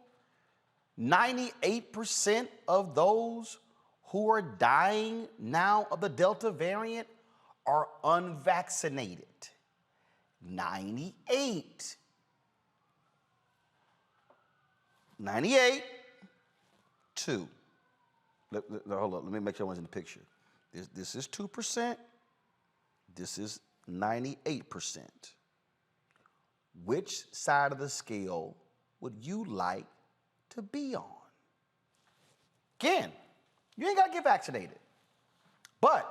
98% of those who are dying now of the Delta variant are unvaccinated. 98. 98, 2. Hold on, let me make sure I was in the picture. This is 2%. This is 98%. Which side of the scale would you like to be on? Again, you ain't got to get vaccinated. But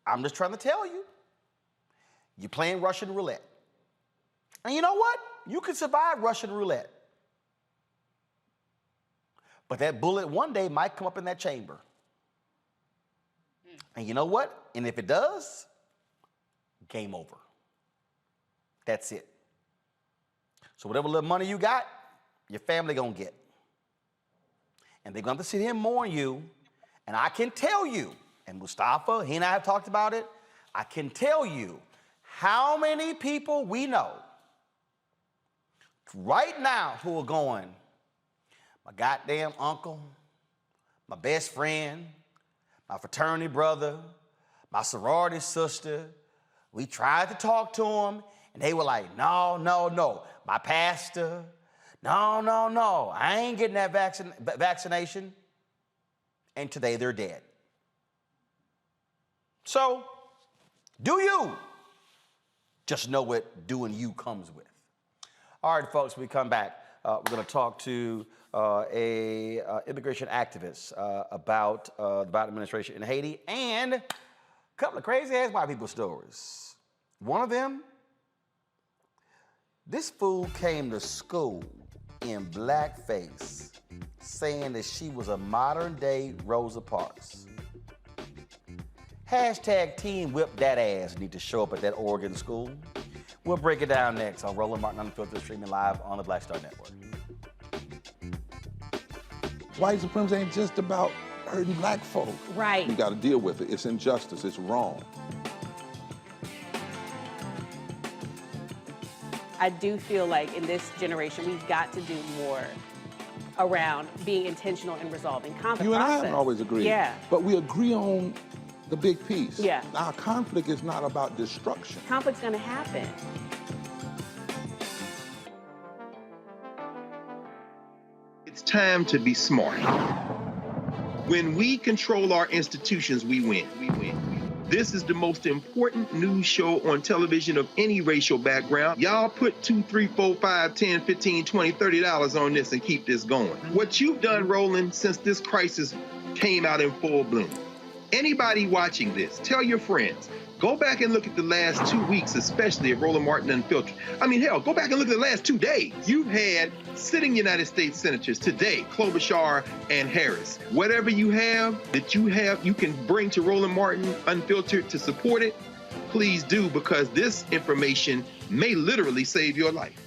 I'm just trying to tell you, you're playing Russian roulette. And you know what? You can survive Russian roulette. But that bullet one day might come up in that chamber. And you know what? And if it does, game over. That's it. So whatever little money you got, your family gonna get. And they're gonna have to sit here and mourn you. And I can tell you, and Mustafa, he and I have talked about it, I can tell you how many people we know right now who are going, my goddamn uncle, my best friend, my fraternity brother, my sorority sister. We tried to talk to them, and they were like, no, no, no. My pastor, no, no, no. I ain't getting that vaccination. And today they're dead. So, do you? Just know what doing you comes with. All right, folks, when we come back, we're going to talk to a immigration activist about the Biden administration in Haiti and a couple of crazy-ass white people stories. One of them, this fool came to school in blackface saying that she was a modern-day Rosa Parks. Hashtag Team Whip That Ass need to show up at that Oregon school. We'll break it down next on Roland Martin Unfiltered, streaming live on the Black Star Network. White supremacy ain't just about hurting black folk. Right. You got to deal with it. It's injustice. It's wrong. I do feel like in this generation, we've got to do more around being intentional in resolving conflict. You and I haven't always agreed. Yeah. But we agree on the big piece. Yeah. Our conflict is not about destruction. Conflict's going to happen. It's time to be smart. When we control our institutions, we win. We win. This is the most important news show on television of any racial background. Y'all put $2, $3, $4, $5, $10, $15, $20, $30 on this and keep this going. What you've done, Roland, since this crisis came out in full bloom. Anybody watching this, tell your friends, go back and look at the last 2 weeks, especially of Roland Martin Unfiltered. I mean, hell, go back and look at the last 2 days. You've had sitting United States senators today, Klobuchar and Harris. Whatever you have that you can bring to Roland Martin Unfiltered to support it, please do, because this information may literally save your life.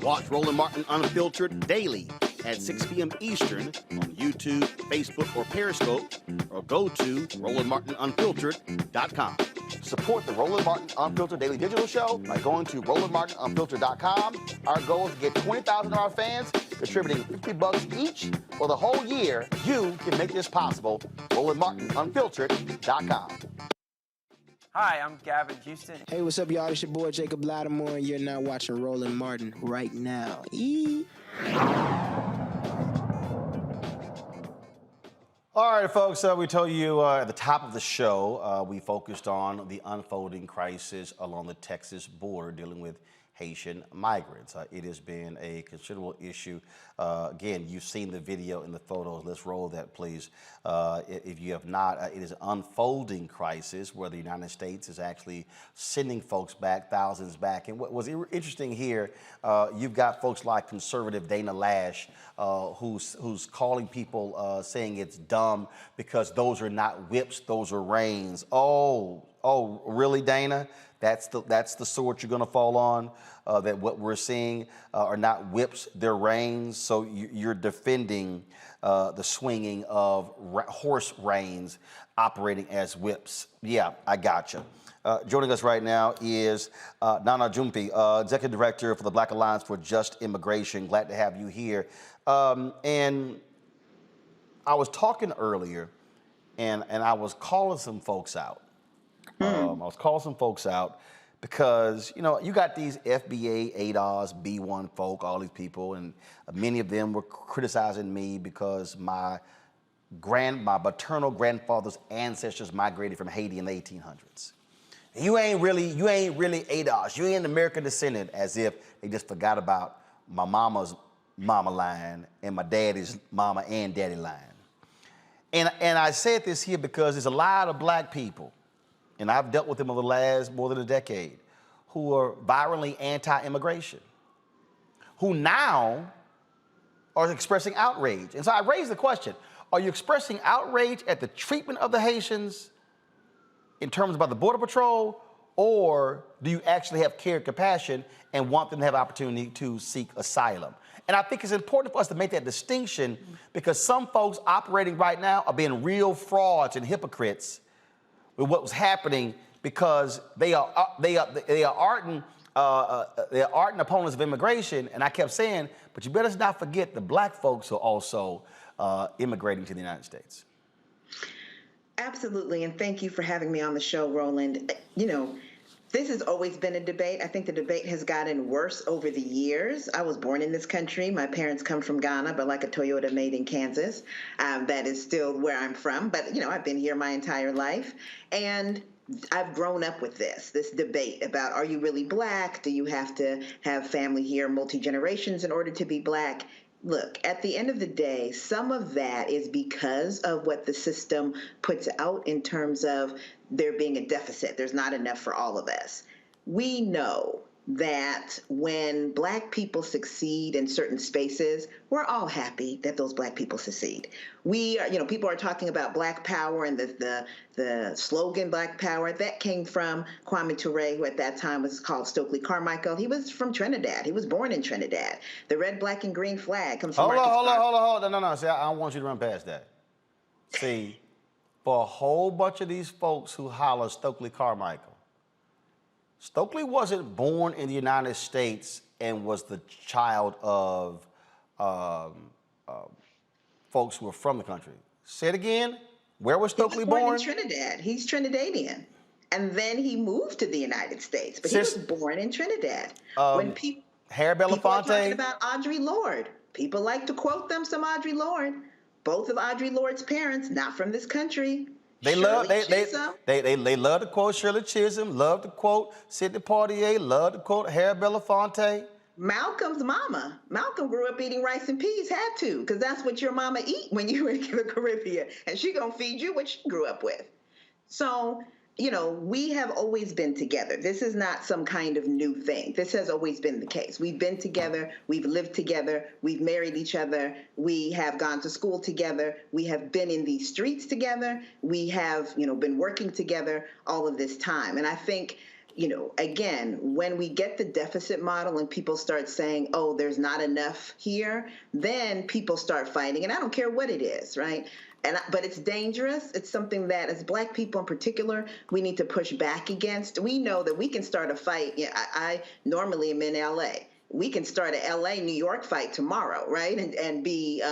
Watch Roland Martin Unfiltered daily at 6 p.m. Eastern on YouTube, Facebook, or Periscope, or go to RolandMartinUnfiltered.com. Support the Roland Martin Unfiltered Daily Digital Show by going to RolandMartinUnfiltered.com. Our goal is to get 20,000 of our fans contributing $50 each for the whole year. You can make this possible. RolandMartinUnfiltered.com. Hi, I'm Gavin Houston. Hey, what's up, y'all? It's your boy Jacob Lattimore, and you're now watching Roland Martin right now. All right, folks, we told you at the top of the show, we focused on the unfolding crisis along the Texas border dealing with Haitian migrants. It has been a considerable issue. Again, you've seen the video and the photos. Let's roll that, please. If you have not, it is an unfolding crisis where the United States is actually sending folks back, thousands back. And what was interesting here, you've got folks like conservative Dana Lash, who's calling people saying it's dumb because those are not whips, those are reins. Oh, really, Dana? That's the sword you're going to fall on, that what we're seeing are not whips, they're reins. So you're defending the swinging of horse reins operating as whips. Yeah, I gotcha. Joining us right now is Nana Jumpi, Executive Director for the Black Alliance for Just Immigration. Glad to have you here. And I was talking earlier, and I was calling some folks out. I was calling some folks out because, you know, you got these FBA, ADOS, B1 folk, all these people, and many of them were criticizing me because my maternal grandfather's ancestors migrated from Haiti in the 1800s. You ain't really ADOS. You ain't an American descendant, as if they just forgot about my mama's mama line and my daddy's mama and daddy line. And I said this here because there's a lot of black people, and I've dealt with them over the last more than a decade, who are virulently anti-immigration, who now are expressing outrage. And so I raised the question, are you expressing outrage at the treatment of the Haitians in terms about the Border Patrol, or do you actually have care and compassion and want them to have opportunity to seek asylum? And I think it's important for us to make that distinction because some folks operating right now are being real frauds and hypocrites with what was happening because they are ardent opponents of immigration. And I kept saying, but you better not forget the black folks who are also immigrating to the United States. Absolutely, and thank you for having me on the show, Roland. You know, this has always been a debate. I think the debate has gotten worse over the years. I was born in this country. My parents come from Ghana, but like a Toyota made in Kansas. That is still where I'm from. But, you know, I've been here my entire life. And I've grown up with this debate about, are you really black? Do you have to have family here, multi-generations in order to be black? Look, at the end of the day, some of that is because of what the system puts out in terms of there being a deficit. There's not enough for all of us. We know that when black people succeed in certain spaces, we're all happy that those black people succeed. We are, you know, people are talking about black power and the slogan black power. That came from Kwame Ture, who at that time was called Stokely Carmichael. He was from Trinidad. He was born in Trinidad. The red, black, and green flag comes from Hold on. No. See, I don't want you to run past that. See, for a whole bunch of these folks who holler Stokely Carmichael, Stokely wasn't born in the United States and was the child of folks who were from the country. Say it again. Where was Stokely born? He was born in Trinidad. He's Trinidadian. And then he moved to the United States, but he was born in Trinidad. When people are talking about Audre Lorde, people like to quote them some Audre Lorde. Both of Audre Lorde's parents, not from this country. They love to quote Shirley Chisholm, love to quote Sidney Poitier, love to quote Harry Belafonte. Malcolm's mama. Malcolm grew up eating rice and peas, had to, because that's what your mama eat when you were in the Caribbean, and she gonna feed you what she grew up with. So, you know, we have always been together. This is not some kind of new thing. This has always been the case. We've been together, we've lived together, we've married each other, we have gone to school together, we have been in these streets together, we have, you know, been working together all of this time. And I think, you know, again, when we get the deficit model and people start saying, oh, there's not enough here, then people start fighting. And I don't care what it is, right? But it's dangerous. It's something that, as black people in particular, we need to push back against. We know that we can start a fight. Yeah, I normally am in LA. We can start a LA, New York fight tomorrow, right? And be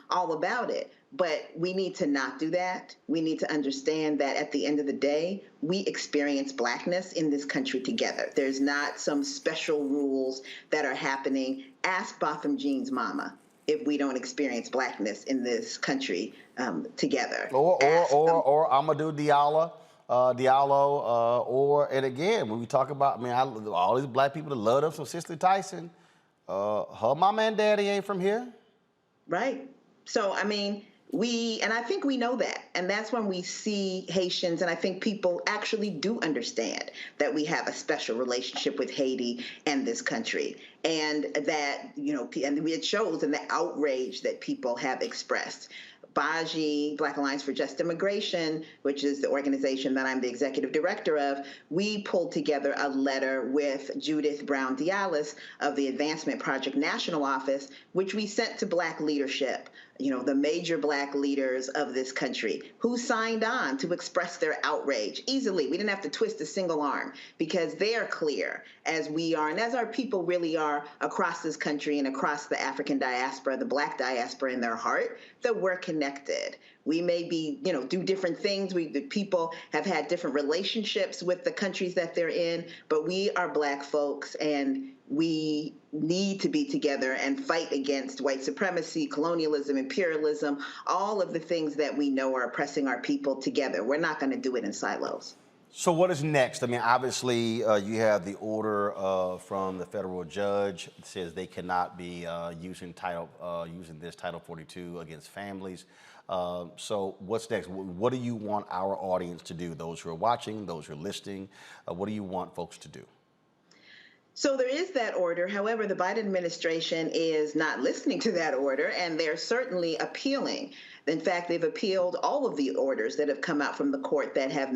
all about it. But we need to not do that. We need to understand that at the end of the day, we experience blackness in this country together. There's not some special rules that are happening. Ask Botham Jean's mama if we don't experience blackness in this country together. Or Amadou Diallo, and again, when we talk about, I mean, all these black people that love them, from Cicely Tyson, her mama and daddy ain't from here. Right. So, I mean, and I think we know that. And that's when we see Haitians, and I think people actually do understand that we have a special relationship with Haiti and this country. And that, you know, and it shows in the outrage that people have expressed. BAJI, Black Alliance for Just Immigration, which is the organization that I'm the executive director of, we pulled together a letter with Judith Brown Dialis of the Advancement Project National Office, which we sent to black leadership the major Black leaders of this country who signed on to express their outrage easily. We didn't have to twist a single arm because they are clear, as we are, and as our people really are across this country and across the African diaspora, the Black diaspora in their heart, that we're connected. We may be, do different things. The people have had different relationships with the countries that they're in, but we are Black folks, and we need to be together and fight against white supremacy, colonialism, imperialism, all of the things that we know are oppressing our people together. We're not going to do it in silos. So what is next? I mean, obviously, you have the order from the federal judge that says they cannot be using this Title 42 against families. So what's next? What do you want our audience to do? Those who are watching, those who are listening, what do you want folks to do? So there is that order. However, the Biden administration is not listening to that order, and they're certainly appealing. In fact, they've appealed all of the orders that have come out from the court that have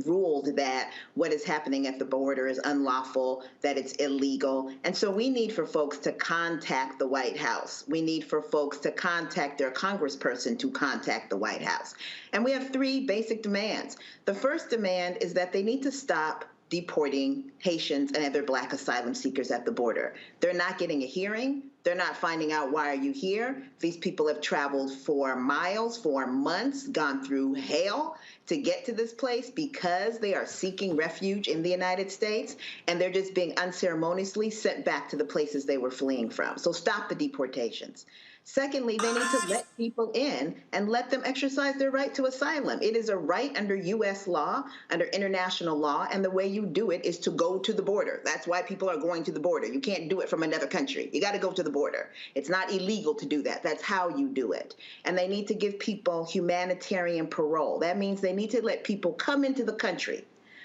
ruled that what is happening at the border is unlawful, that it's illegal. And so we need for folks to contact the White House. We need for folks to contact their congressperson to contact the White House. And we have three basic demands. The first demand is that they need to stop deporting Haitians and other Black asylum seekers at the border. They're not getting a hearing. They're not finding out, why are you here? These people have traveled for miles, for months, gone through hell to get to this place because they are seeking refuge in the United States, and they're just being unceremoniously sent back to the places they were fleeing from. So stop the deportations. Secondly, they need to let people in and let them exercise their right to asylum. It is a right under U.S. law, under international law, and the way you do it is to go to the border. That's why people are going to the border. You can't do it from another country. You got to go to the border. It's not illegal to do that. That's how you do it. And they need to give people humanitarian parole. That means they need to let people come into the country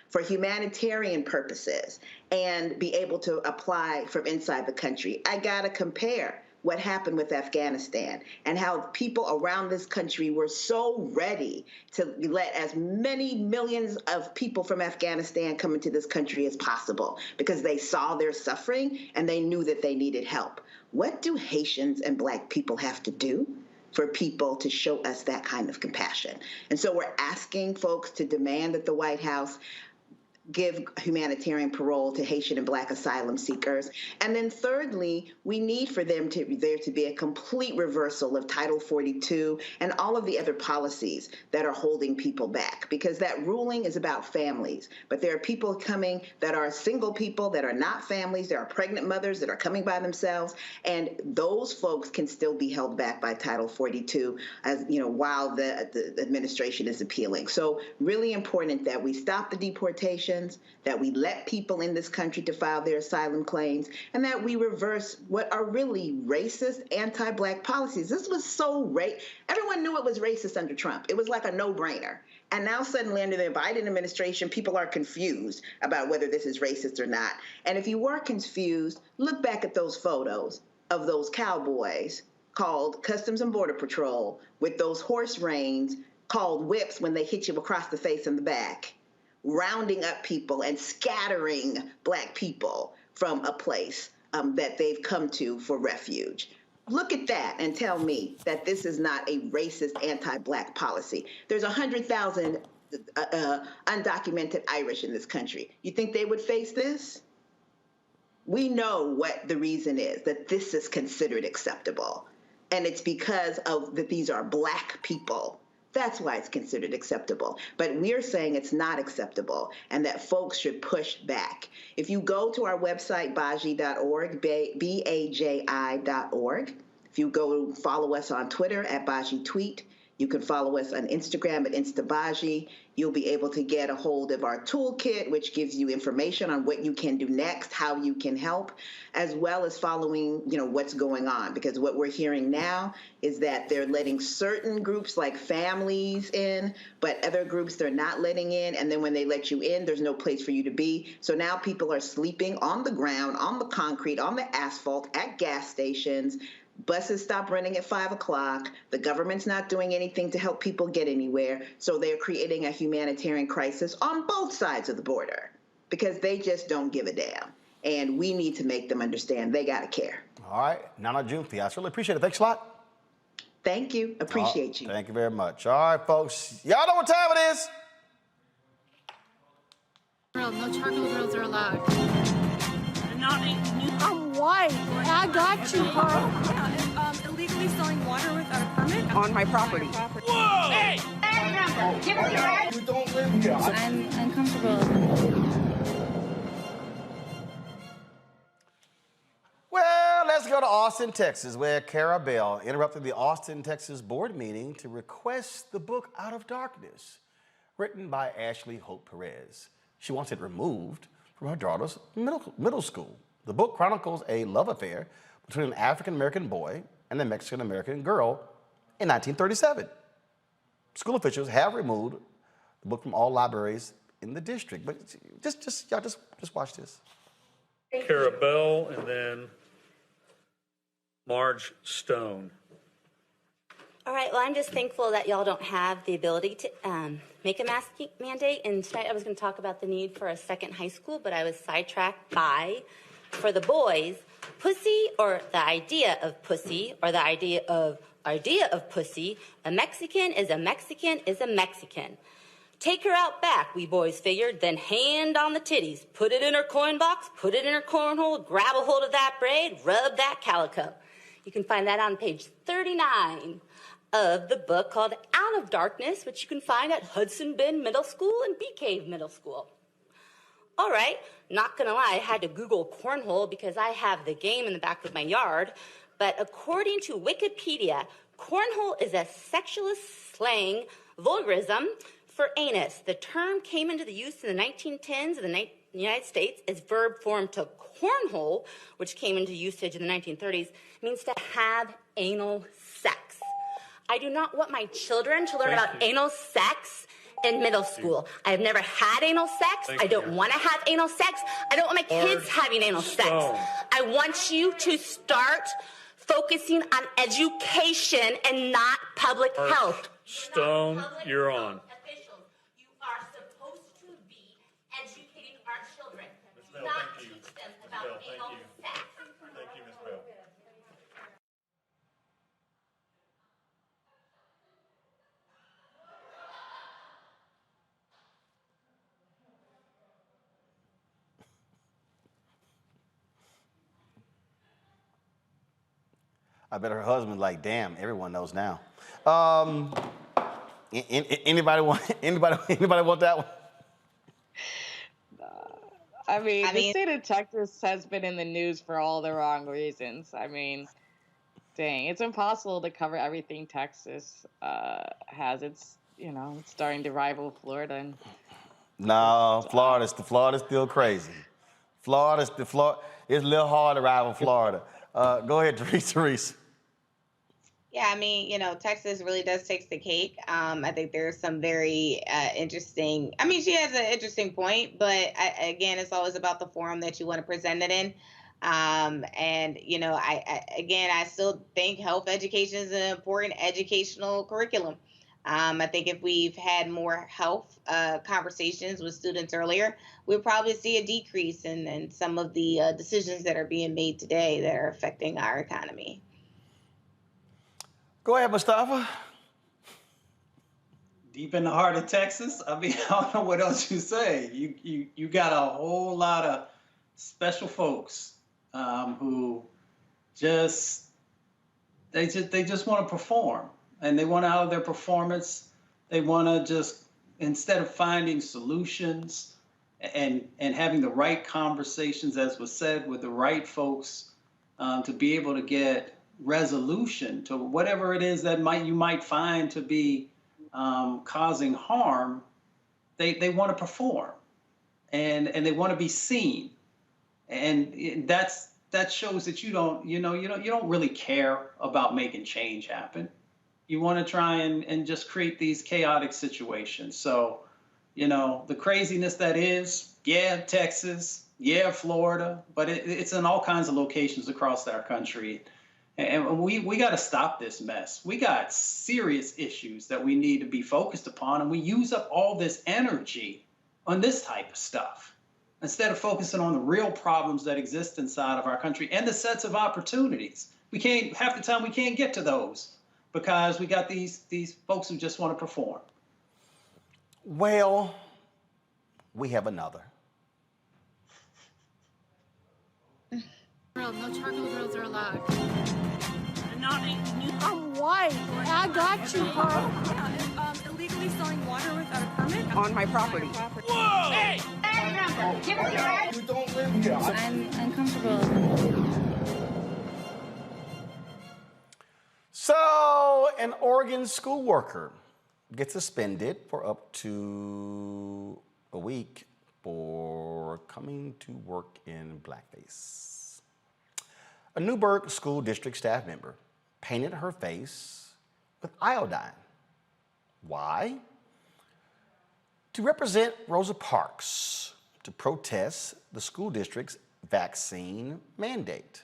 for humanitarian purposes and be able to apply from inside the country. I got to compare what happened with Afghanistan and how people around this country were so ready to let as many millions of people from Afghanistan come into this country as possible because they saw their suffering and they knew that they needed help. What do Haitians and Black people have to do for people to show us that kind of compassion? And so we're asking folks to demand that the White House give humanitarian parole to Haitian and Black asylum seekers. And then thirdly, we need for there to be a complete reversal of Title 42 and all of the other policies that are holding people back, because that ruling is about families. But there are people coming that are single people, that are not families. There are pregnant mothers that are coming by themselves. And those folks can still be held back by Title 42 while the administration is appealing. So really important that we stop the deportation, that we let people in this country to file their asylum claims, and that we reverse what are really racist, anti-Black policies. This was so everyone knew it was racist under Trump. It was like a no-brainer. And now suddenly under the Biden administration, people are confused about whether this is racist or not. And if you were confused, look back at those photos of those cowboys called Customs and Border Patrol with those horse reins called whips when they hit you across the face and the back, rounding up people and scattering Black people from a place that they've come to for refuge. Look at that and tell me that this is not a racist anti-Black policy. There's 100,000 undocumented Irish in this country. You think they would face this? We know what the reason is, that this is considered acceptable. And it's because of that these are Black people. That's why it's considered acceptable. But we're saying it's not acceptable and that folks should push back. If you go to our website, baji.org, BAJI.org, if you go follow us on Twitter at Baji Tweet, you can follow us on Instagram at InstaBaji. You'll be able to get a hold of our toolkit, which gives you information on what you can do next, how you can help, as well as following, what's going on. Because what we're hearing now is that they're letting certain groups like families in, but other groups they're not letting in. And then when they let you in, there's no place for you to be. So now people are sleeping on the ground, on the concrete, on the asphalt, at gas stations. Buses stop running at 5 o'clock. The government's not doing anything to help people get anywhere. So they're creating a humanitarian crisis on both sides of the border because they just don't give a damn. And we need to make them understand they got to care. All right. Nana Jumfi, I certainly appreciate it. Thanks a lot. Thank you. Appreciate you. Thank you very much. All right, folks. Y'all know what time it is. No charcoal grills are allowed. I'm white. I got you, huh? Illegally selling water without a permit On my property. Whoa! Hey! Give us your ID. You don't live here. I'm uncomfortable. Well, let's go to Austin, Texas, where Cara Bell interrupted the Austin, Texas board meeting to request the book Out of Darkness, written by Ashley Hope Perez. She wants it removed from her daughter's middle school. The book chronicles a love affair between an African-American boy and a Mexican-American girl in 1937. School officials have removed the book from all libraries in the district. But y'all just watch this. Cara Bell and then Marge Stone. All right, well, I'm just thankful that y'all don't have the ability to make a mask mandate. And tonight I was going to talk about the need for a second high school, but I was sidetracked by, for the boys, pussy or the idea of pussy or the idea of pussy. A Mexican is a Mexican is a Mexican. Take her out back, we boys figured, then hand on the titties. Put it in her coin box, put it in her cornhole, grab a hold of that braid, rub that calico. You can find that on page 39 of the book called Out of Darkness, which you can find at Hudson Bend Middle School and Bee Cave Middle School. All right, not gonna lie, I had to Google cornhole because I have the game in the back of my yard. But according to Wikipedia, cornhole is a sexualist slang vulgarism for anus. The term came into the use in the 1910s in the United States as verb form to cornhole, which came into usage in the 1930s, means to have anal sex. I do not want my children to learn about anal sex in middle school. I have never had anal sex. I don't want to have anal sex. I don't want my kids having anal sex. I want you to start focusing on education and not public health. Stone, you're on. You are supposed to be educating our children, not teach them about anal sex. Thank you, Ms. Bell. I bet her husband's like, damn, everyone knows now. Anybody want that one? I mean, the state of Texas has been in the news for all the wrong reasons. I mean, dang, it's impossible to cover everything Texas has. It's starting to rival Florida. And no, Florida's still crazy. It's a little hard to rival Florida. Go ahead, Therese. Yeah, I mean, Texas really does take the cake. I think there's some very interesting. I mean, she has an interesting point, but again, it's always about the forum that you want to present it in. And I still think health education is an important educational curriculum. I think if we've had more health conversations with students earlier, we'll probably see a decrease in some of the decisions that are being made today that are affecting our economy. Go ahead, Mustafa. Deep in the heart of Texas. I mean, I don't know what else you say. You got a whole lot of special folks who just want to perform, and they want out of their performance. They want to just, instead of finding solutions and having the right conversations, as was said, with the right folks, to be able to get resolution to whatever it is that you might find to be causing harm, they want to perform, and they want to be seen, and that shows that you don't really care about making change happen. You want to try and just create these chaotic situations. So, the craziness that is, Texas, Florida, but it's in all kinds of locations across our country. And we got to stop this mess. We got serious issues that we need to be focused upon, and we use up all this energy on this type of stuff instead of focusing on the real problems that exist inside of our country and the sets of opportunities. Half the time we can't get to those because we got these folks who just want to perform. Well, we have another. Girl, no charcoal grills are allowed. I'm white. I got you, bro. Illegally selling water without a permit On my property. Whoa! Hey! You don't live here. I'm uncomfortable. So, an Oregon school worker gets suspended for up to a week for coming to work in blackface. A Newburgh school district staff member painted her face with iodine. Why? To represent Rosa Parks, to protest the school district's vaccine mandate.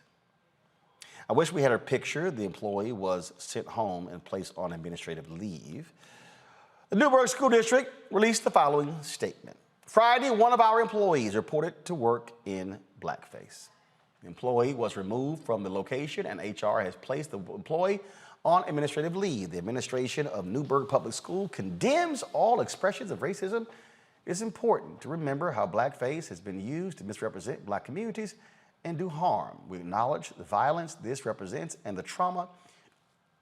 I wish we had her picture. The employee was sent home and placed on administrative leave. The Newburgh School District released the following statement. Friday, one of our employees reported to work in blackface. The employee was removed from the location and HR has placed the employee on administrative leave. The administration of Newburgh Public School condemns all expressions of racism. It's important to remember how blackface has been used to misrepresent black communities and do harm. We acknowledge the violence this represents and the trauma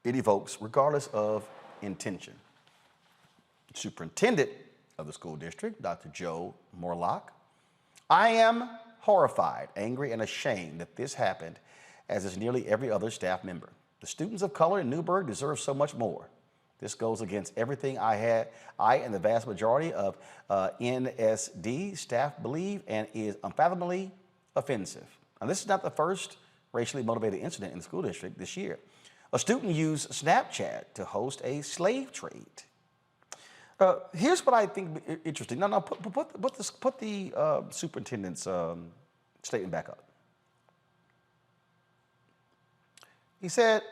it evokes, regardless of intention. Superintendent of the school district, Dr. Joe Morlock, I am horrified, angry, and ashamed that this happened, as is nearly every other staff member. The students of color in Newburgh deserve so much more. This goes against everything I and the vast majority of NSD staff believe and is unfathomably offensive. Now, this is not the first racially motivated incident in the school district this year. A student used Snapchat to host a slave trade. Here's what I think interesting. No, put the superintendent's statement back up. He said,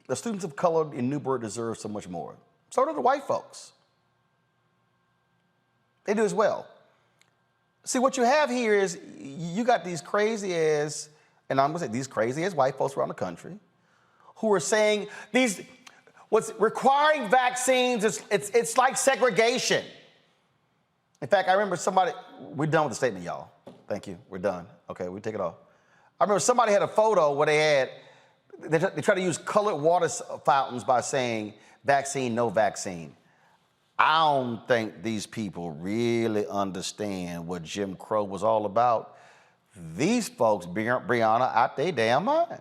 the students of color in Newburgh deserve so much more. So do the white folks. They do as well. See, what you have here is you got these crazy ass, and I'm gonna say these crazy ass white folks around the country who are saying what's requiring vaccines, it's like segregation. In fact, I remember we're done with the statement, y'all. Thank you, we're done. Okay, we take it off. I remember somebody had a photo where they try to use colored water fountains by saying vaccine, no vaccine. I don't think these people really understand what Jim Crow was all about. These folks, Brianna, out their damn mind.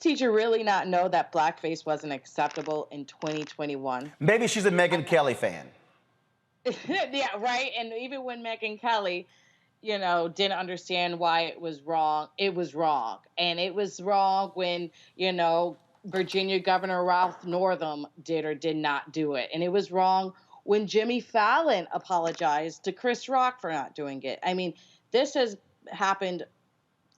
Teacher really not know that blackface wasn't acceptable in 2021? Maybe she's a Megyn Kelly fan. Yeah, right. And even when Megyn Kelly, didn't understand why it was wrong, it was wrong. And it was wrong when, Virginia Governor Ralph Northam did or did not do it. And it was wrong when Jimmy Fallon apologized to Chris Rock for not doing it. I mean, this has happened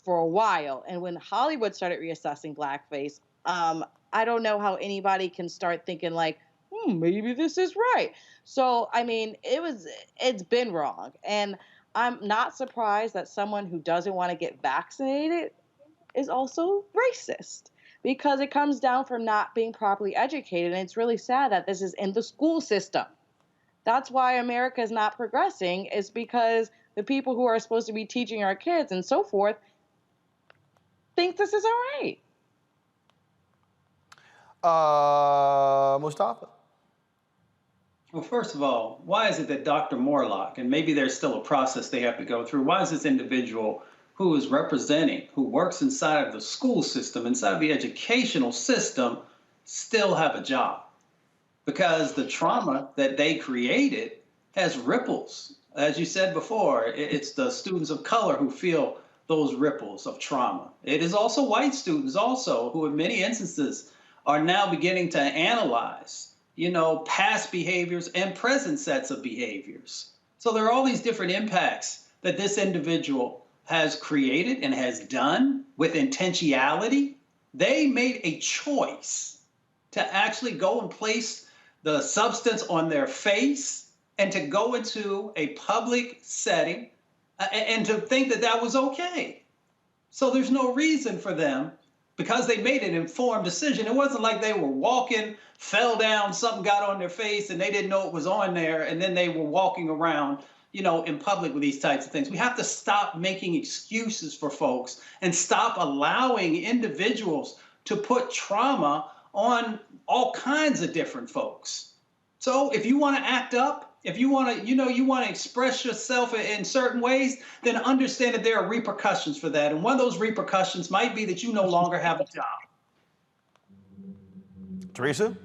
for a while. And when Hollywood started reassessing blackface, I don't know how anybody can start thinking like, maybe this is right. So, I mean, it's been wrong. And I'm not surprised that someone who doesn't want to get vaccinated is also racist, because it comes down from not being properly educated. And it's really sad that this is in the school system. That's why America is not progressing, is because the people who are supposed to be teaching our kids and so forth think this is all right. Mustafa? Well, first of all, why is it that Dr. Morlock, and maybe there's still a process they have to go through, why is this individual who is representing, who works inside of the school system, inside of the educational system, still have a job? Because the trauma that they created has ripples. As you said before, it's the students of color who feel those ripples of trauma. It is also white students also who in many instances are now beginning to analyze past behaviors and present sets of behaviors. So there are all these different impacts that this individual has created and has done with intentionality. They made a choice to actually go and place the substance on their face and to go into a public setting and to think that that was okay. So there's no reason for them because they made an informed decision. It wasn't like they were walking, fell down, something got on their face, and they didn't know it was on there, and then they were walking around, you know, in public with these types of things. We have to stop making excuses for folks and stop allowing individuals to put trauma on all kinds of different folks. So if you want to act up, if you want to, you want to express yourself in certain ways, then understand that there are repercussions for that. And one of those repercussions might be that you no longer have a job. Teresa?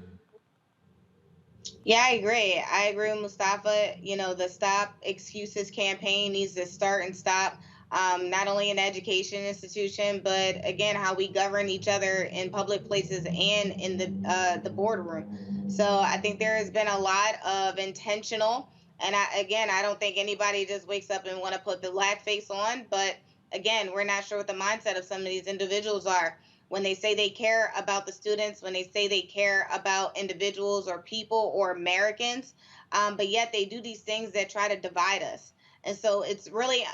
Yeah, I agree. I agree with Mustafa. You know, the Stop Excuses campaign needs to start and stop, not only in the education institution, but again, how we govern each other in public places and in the boardroom. So I think there has been a lot of intentional, and I don't think anybody just wakes up and want to put the blackface on. But again, we're not sure what the mindset of some of these individuals are. When they say they care about the students, when they say they care about individuals or people or Americans, but yet they do these things that try to divide us. And so it's really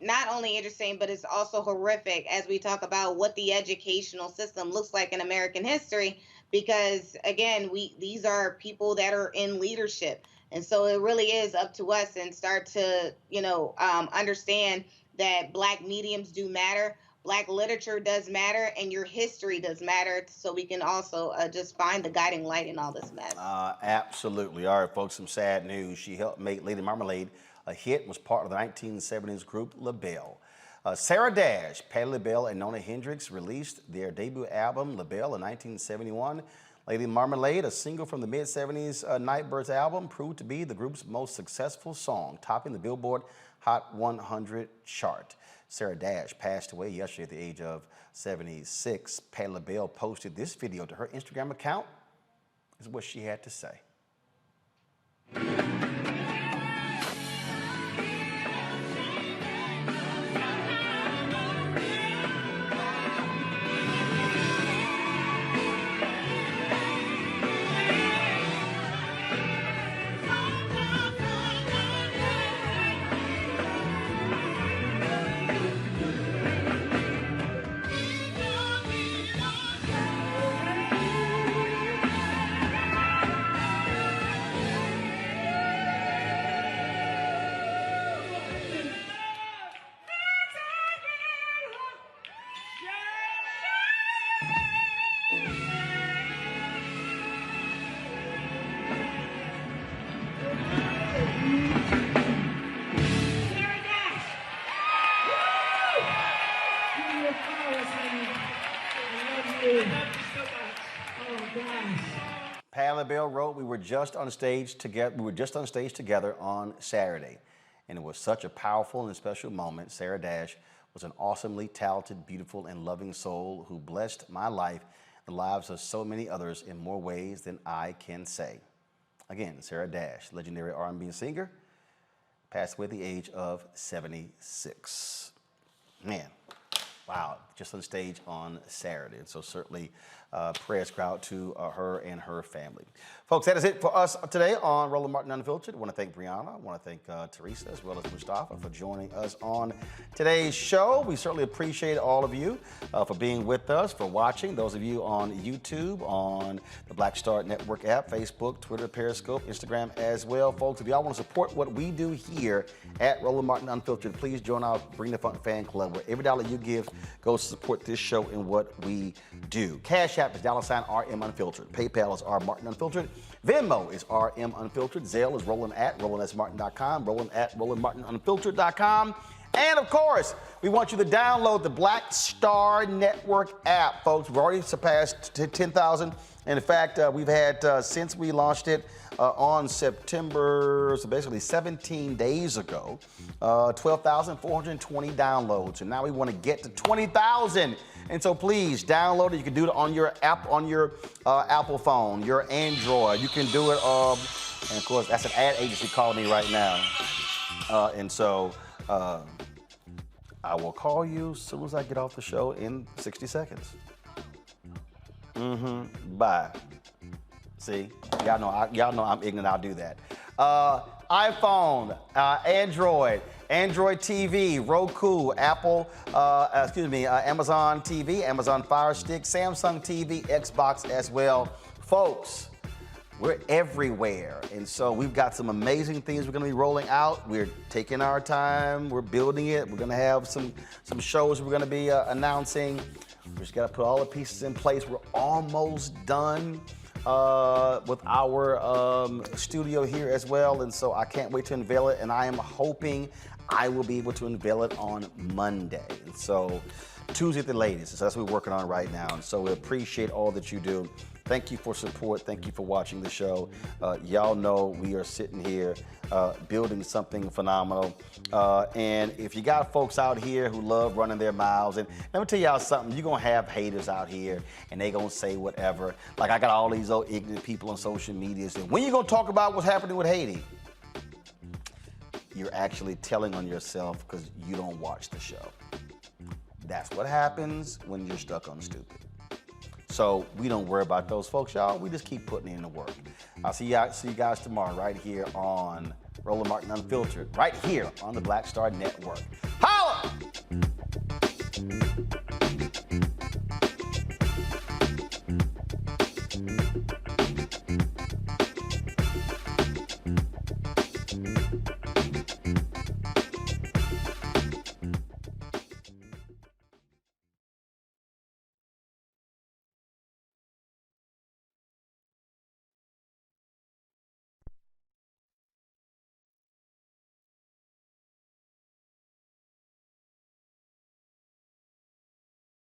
not only interesting, but it's also horrific as we talk about what the educational system looks like in American history, because again, these are people that are in leadership. And so it really is up to us and start to, understand that Black mediums do matter. Black literature does matter, and your history does matter, so we can also just find the guiding light in all this mess. Absolutely. All right, folks, some sad news. She helped make Lady Marmalade a hit, was part of the 1970s group LaBelle. Sarah Dash, Patti LaBelle, and Nona Hendrix released their debut album, LaBelle, in 1971. Lady Marmalade, a single from the mid-70s Nightbirds album, proved to be the group's most successful song, topping the Billboard Hot 100 chart. Sarah Dash passed away yesterday at the age of 76. Patti LaBelle posted this video to her Instagram account. This is what she had to say. Patti LaBelle wrote, "We were just on stage together on Saturday, and it was such a powerful and special moment. Sarah Dash was an awesomely talented, beautiful, and loving soul who blessed my life and the lives of so many others in more ways than I can say." Again, Sarah Dash, legendary R&B singer, passed away at the age of 76. Man, wow, just on stage on Saturday. And so certainly prayers go out to her and her family. Folks, that is it for us today on Roland Martin Unfiltered. I want to thank Brianna. I want to thank Teresa as well as Mustafa for joining us on today's show. We certainly appreciate all of you for being with us, for watching. Those of you on YouTube, on the Black Star Network app, Facebook, Twitter, Periscope, Instagram as well. Folks, if y'all want to support what we do here at Roland Martin Unfiltered, please join our Bring the Funk fan club, where every dollar you give goes to support this show and what we do. Cash App is $RM Unfiltered. PayPal is R Martin Unfiltered. Venmo is RM Unfiltered. Zelle is Roland at RolandSMartin.com. Roland at RolandMartinUnfiltered.com. And of course, we want you to download the Black Star Network app, folks. We've already surpassed 10,000. And in fact, we've had, since we launched it on September, so basically 17 days ago, 12,420 downloads. And now we want to get to 20,000. And so please download it. You can do it on your app, on your Apple phone, your Android. You can do it, and of course, that's an ad agency calling me right now. And so I will call you as soon as I get off the show in 60 seconds. Bye. See, y'all know I'm ignorant. I'll do that. iPhone, Android, Android TV, Roku, Amazon TV, Amazon Fire Stick, Samsung TV, Xbox as well. Folks, we're everywhere. And so we've got some amazing things we're going to be rolling out. We're taking our time. We're building it. We're going to have some shows we're going to be announcing. We just got to put all the pieces in place. We're almost done with our studio here as well. And so I can't wait to unveil it. And I am hoping I will be able to unveil it on Monday. And so Tuesday at the latest. So that's what we're working on right now. And so we appreciate all that you do. Thank you for support. Thank you for watching the show. Y'all know we are sitting here building something phenomenal. And if you got folks out here who love running their mouths, and let me tell y'all something, you're going to have haters out here, and they going to say whatever. Like I got all these old ignorant people on social media saying, when you going to talk about what's happening with Haiti? You're actually telling on yourself because you don't watch the show. That's what happens when you're stuck on stupid. So we don't worry about those folks, y'all. We just keep putting in the work. I'll see you guys tomorrow right here on Roland Martin Unfiltered, right here on the Black Star Network. Holla!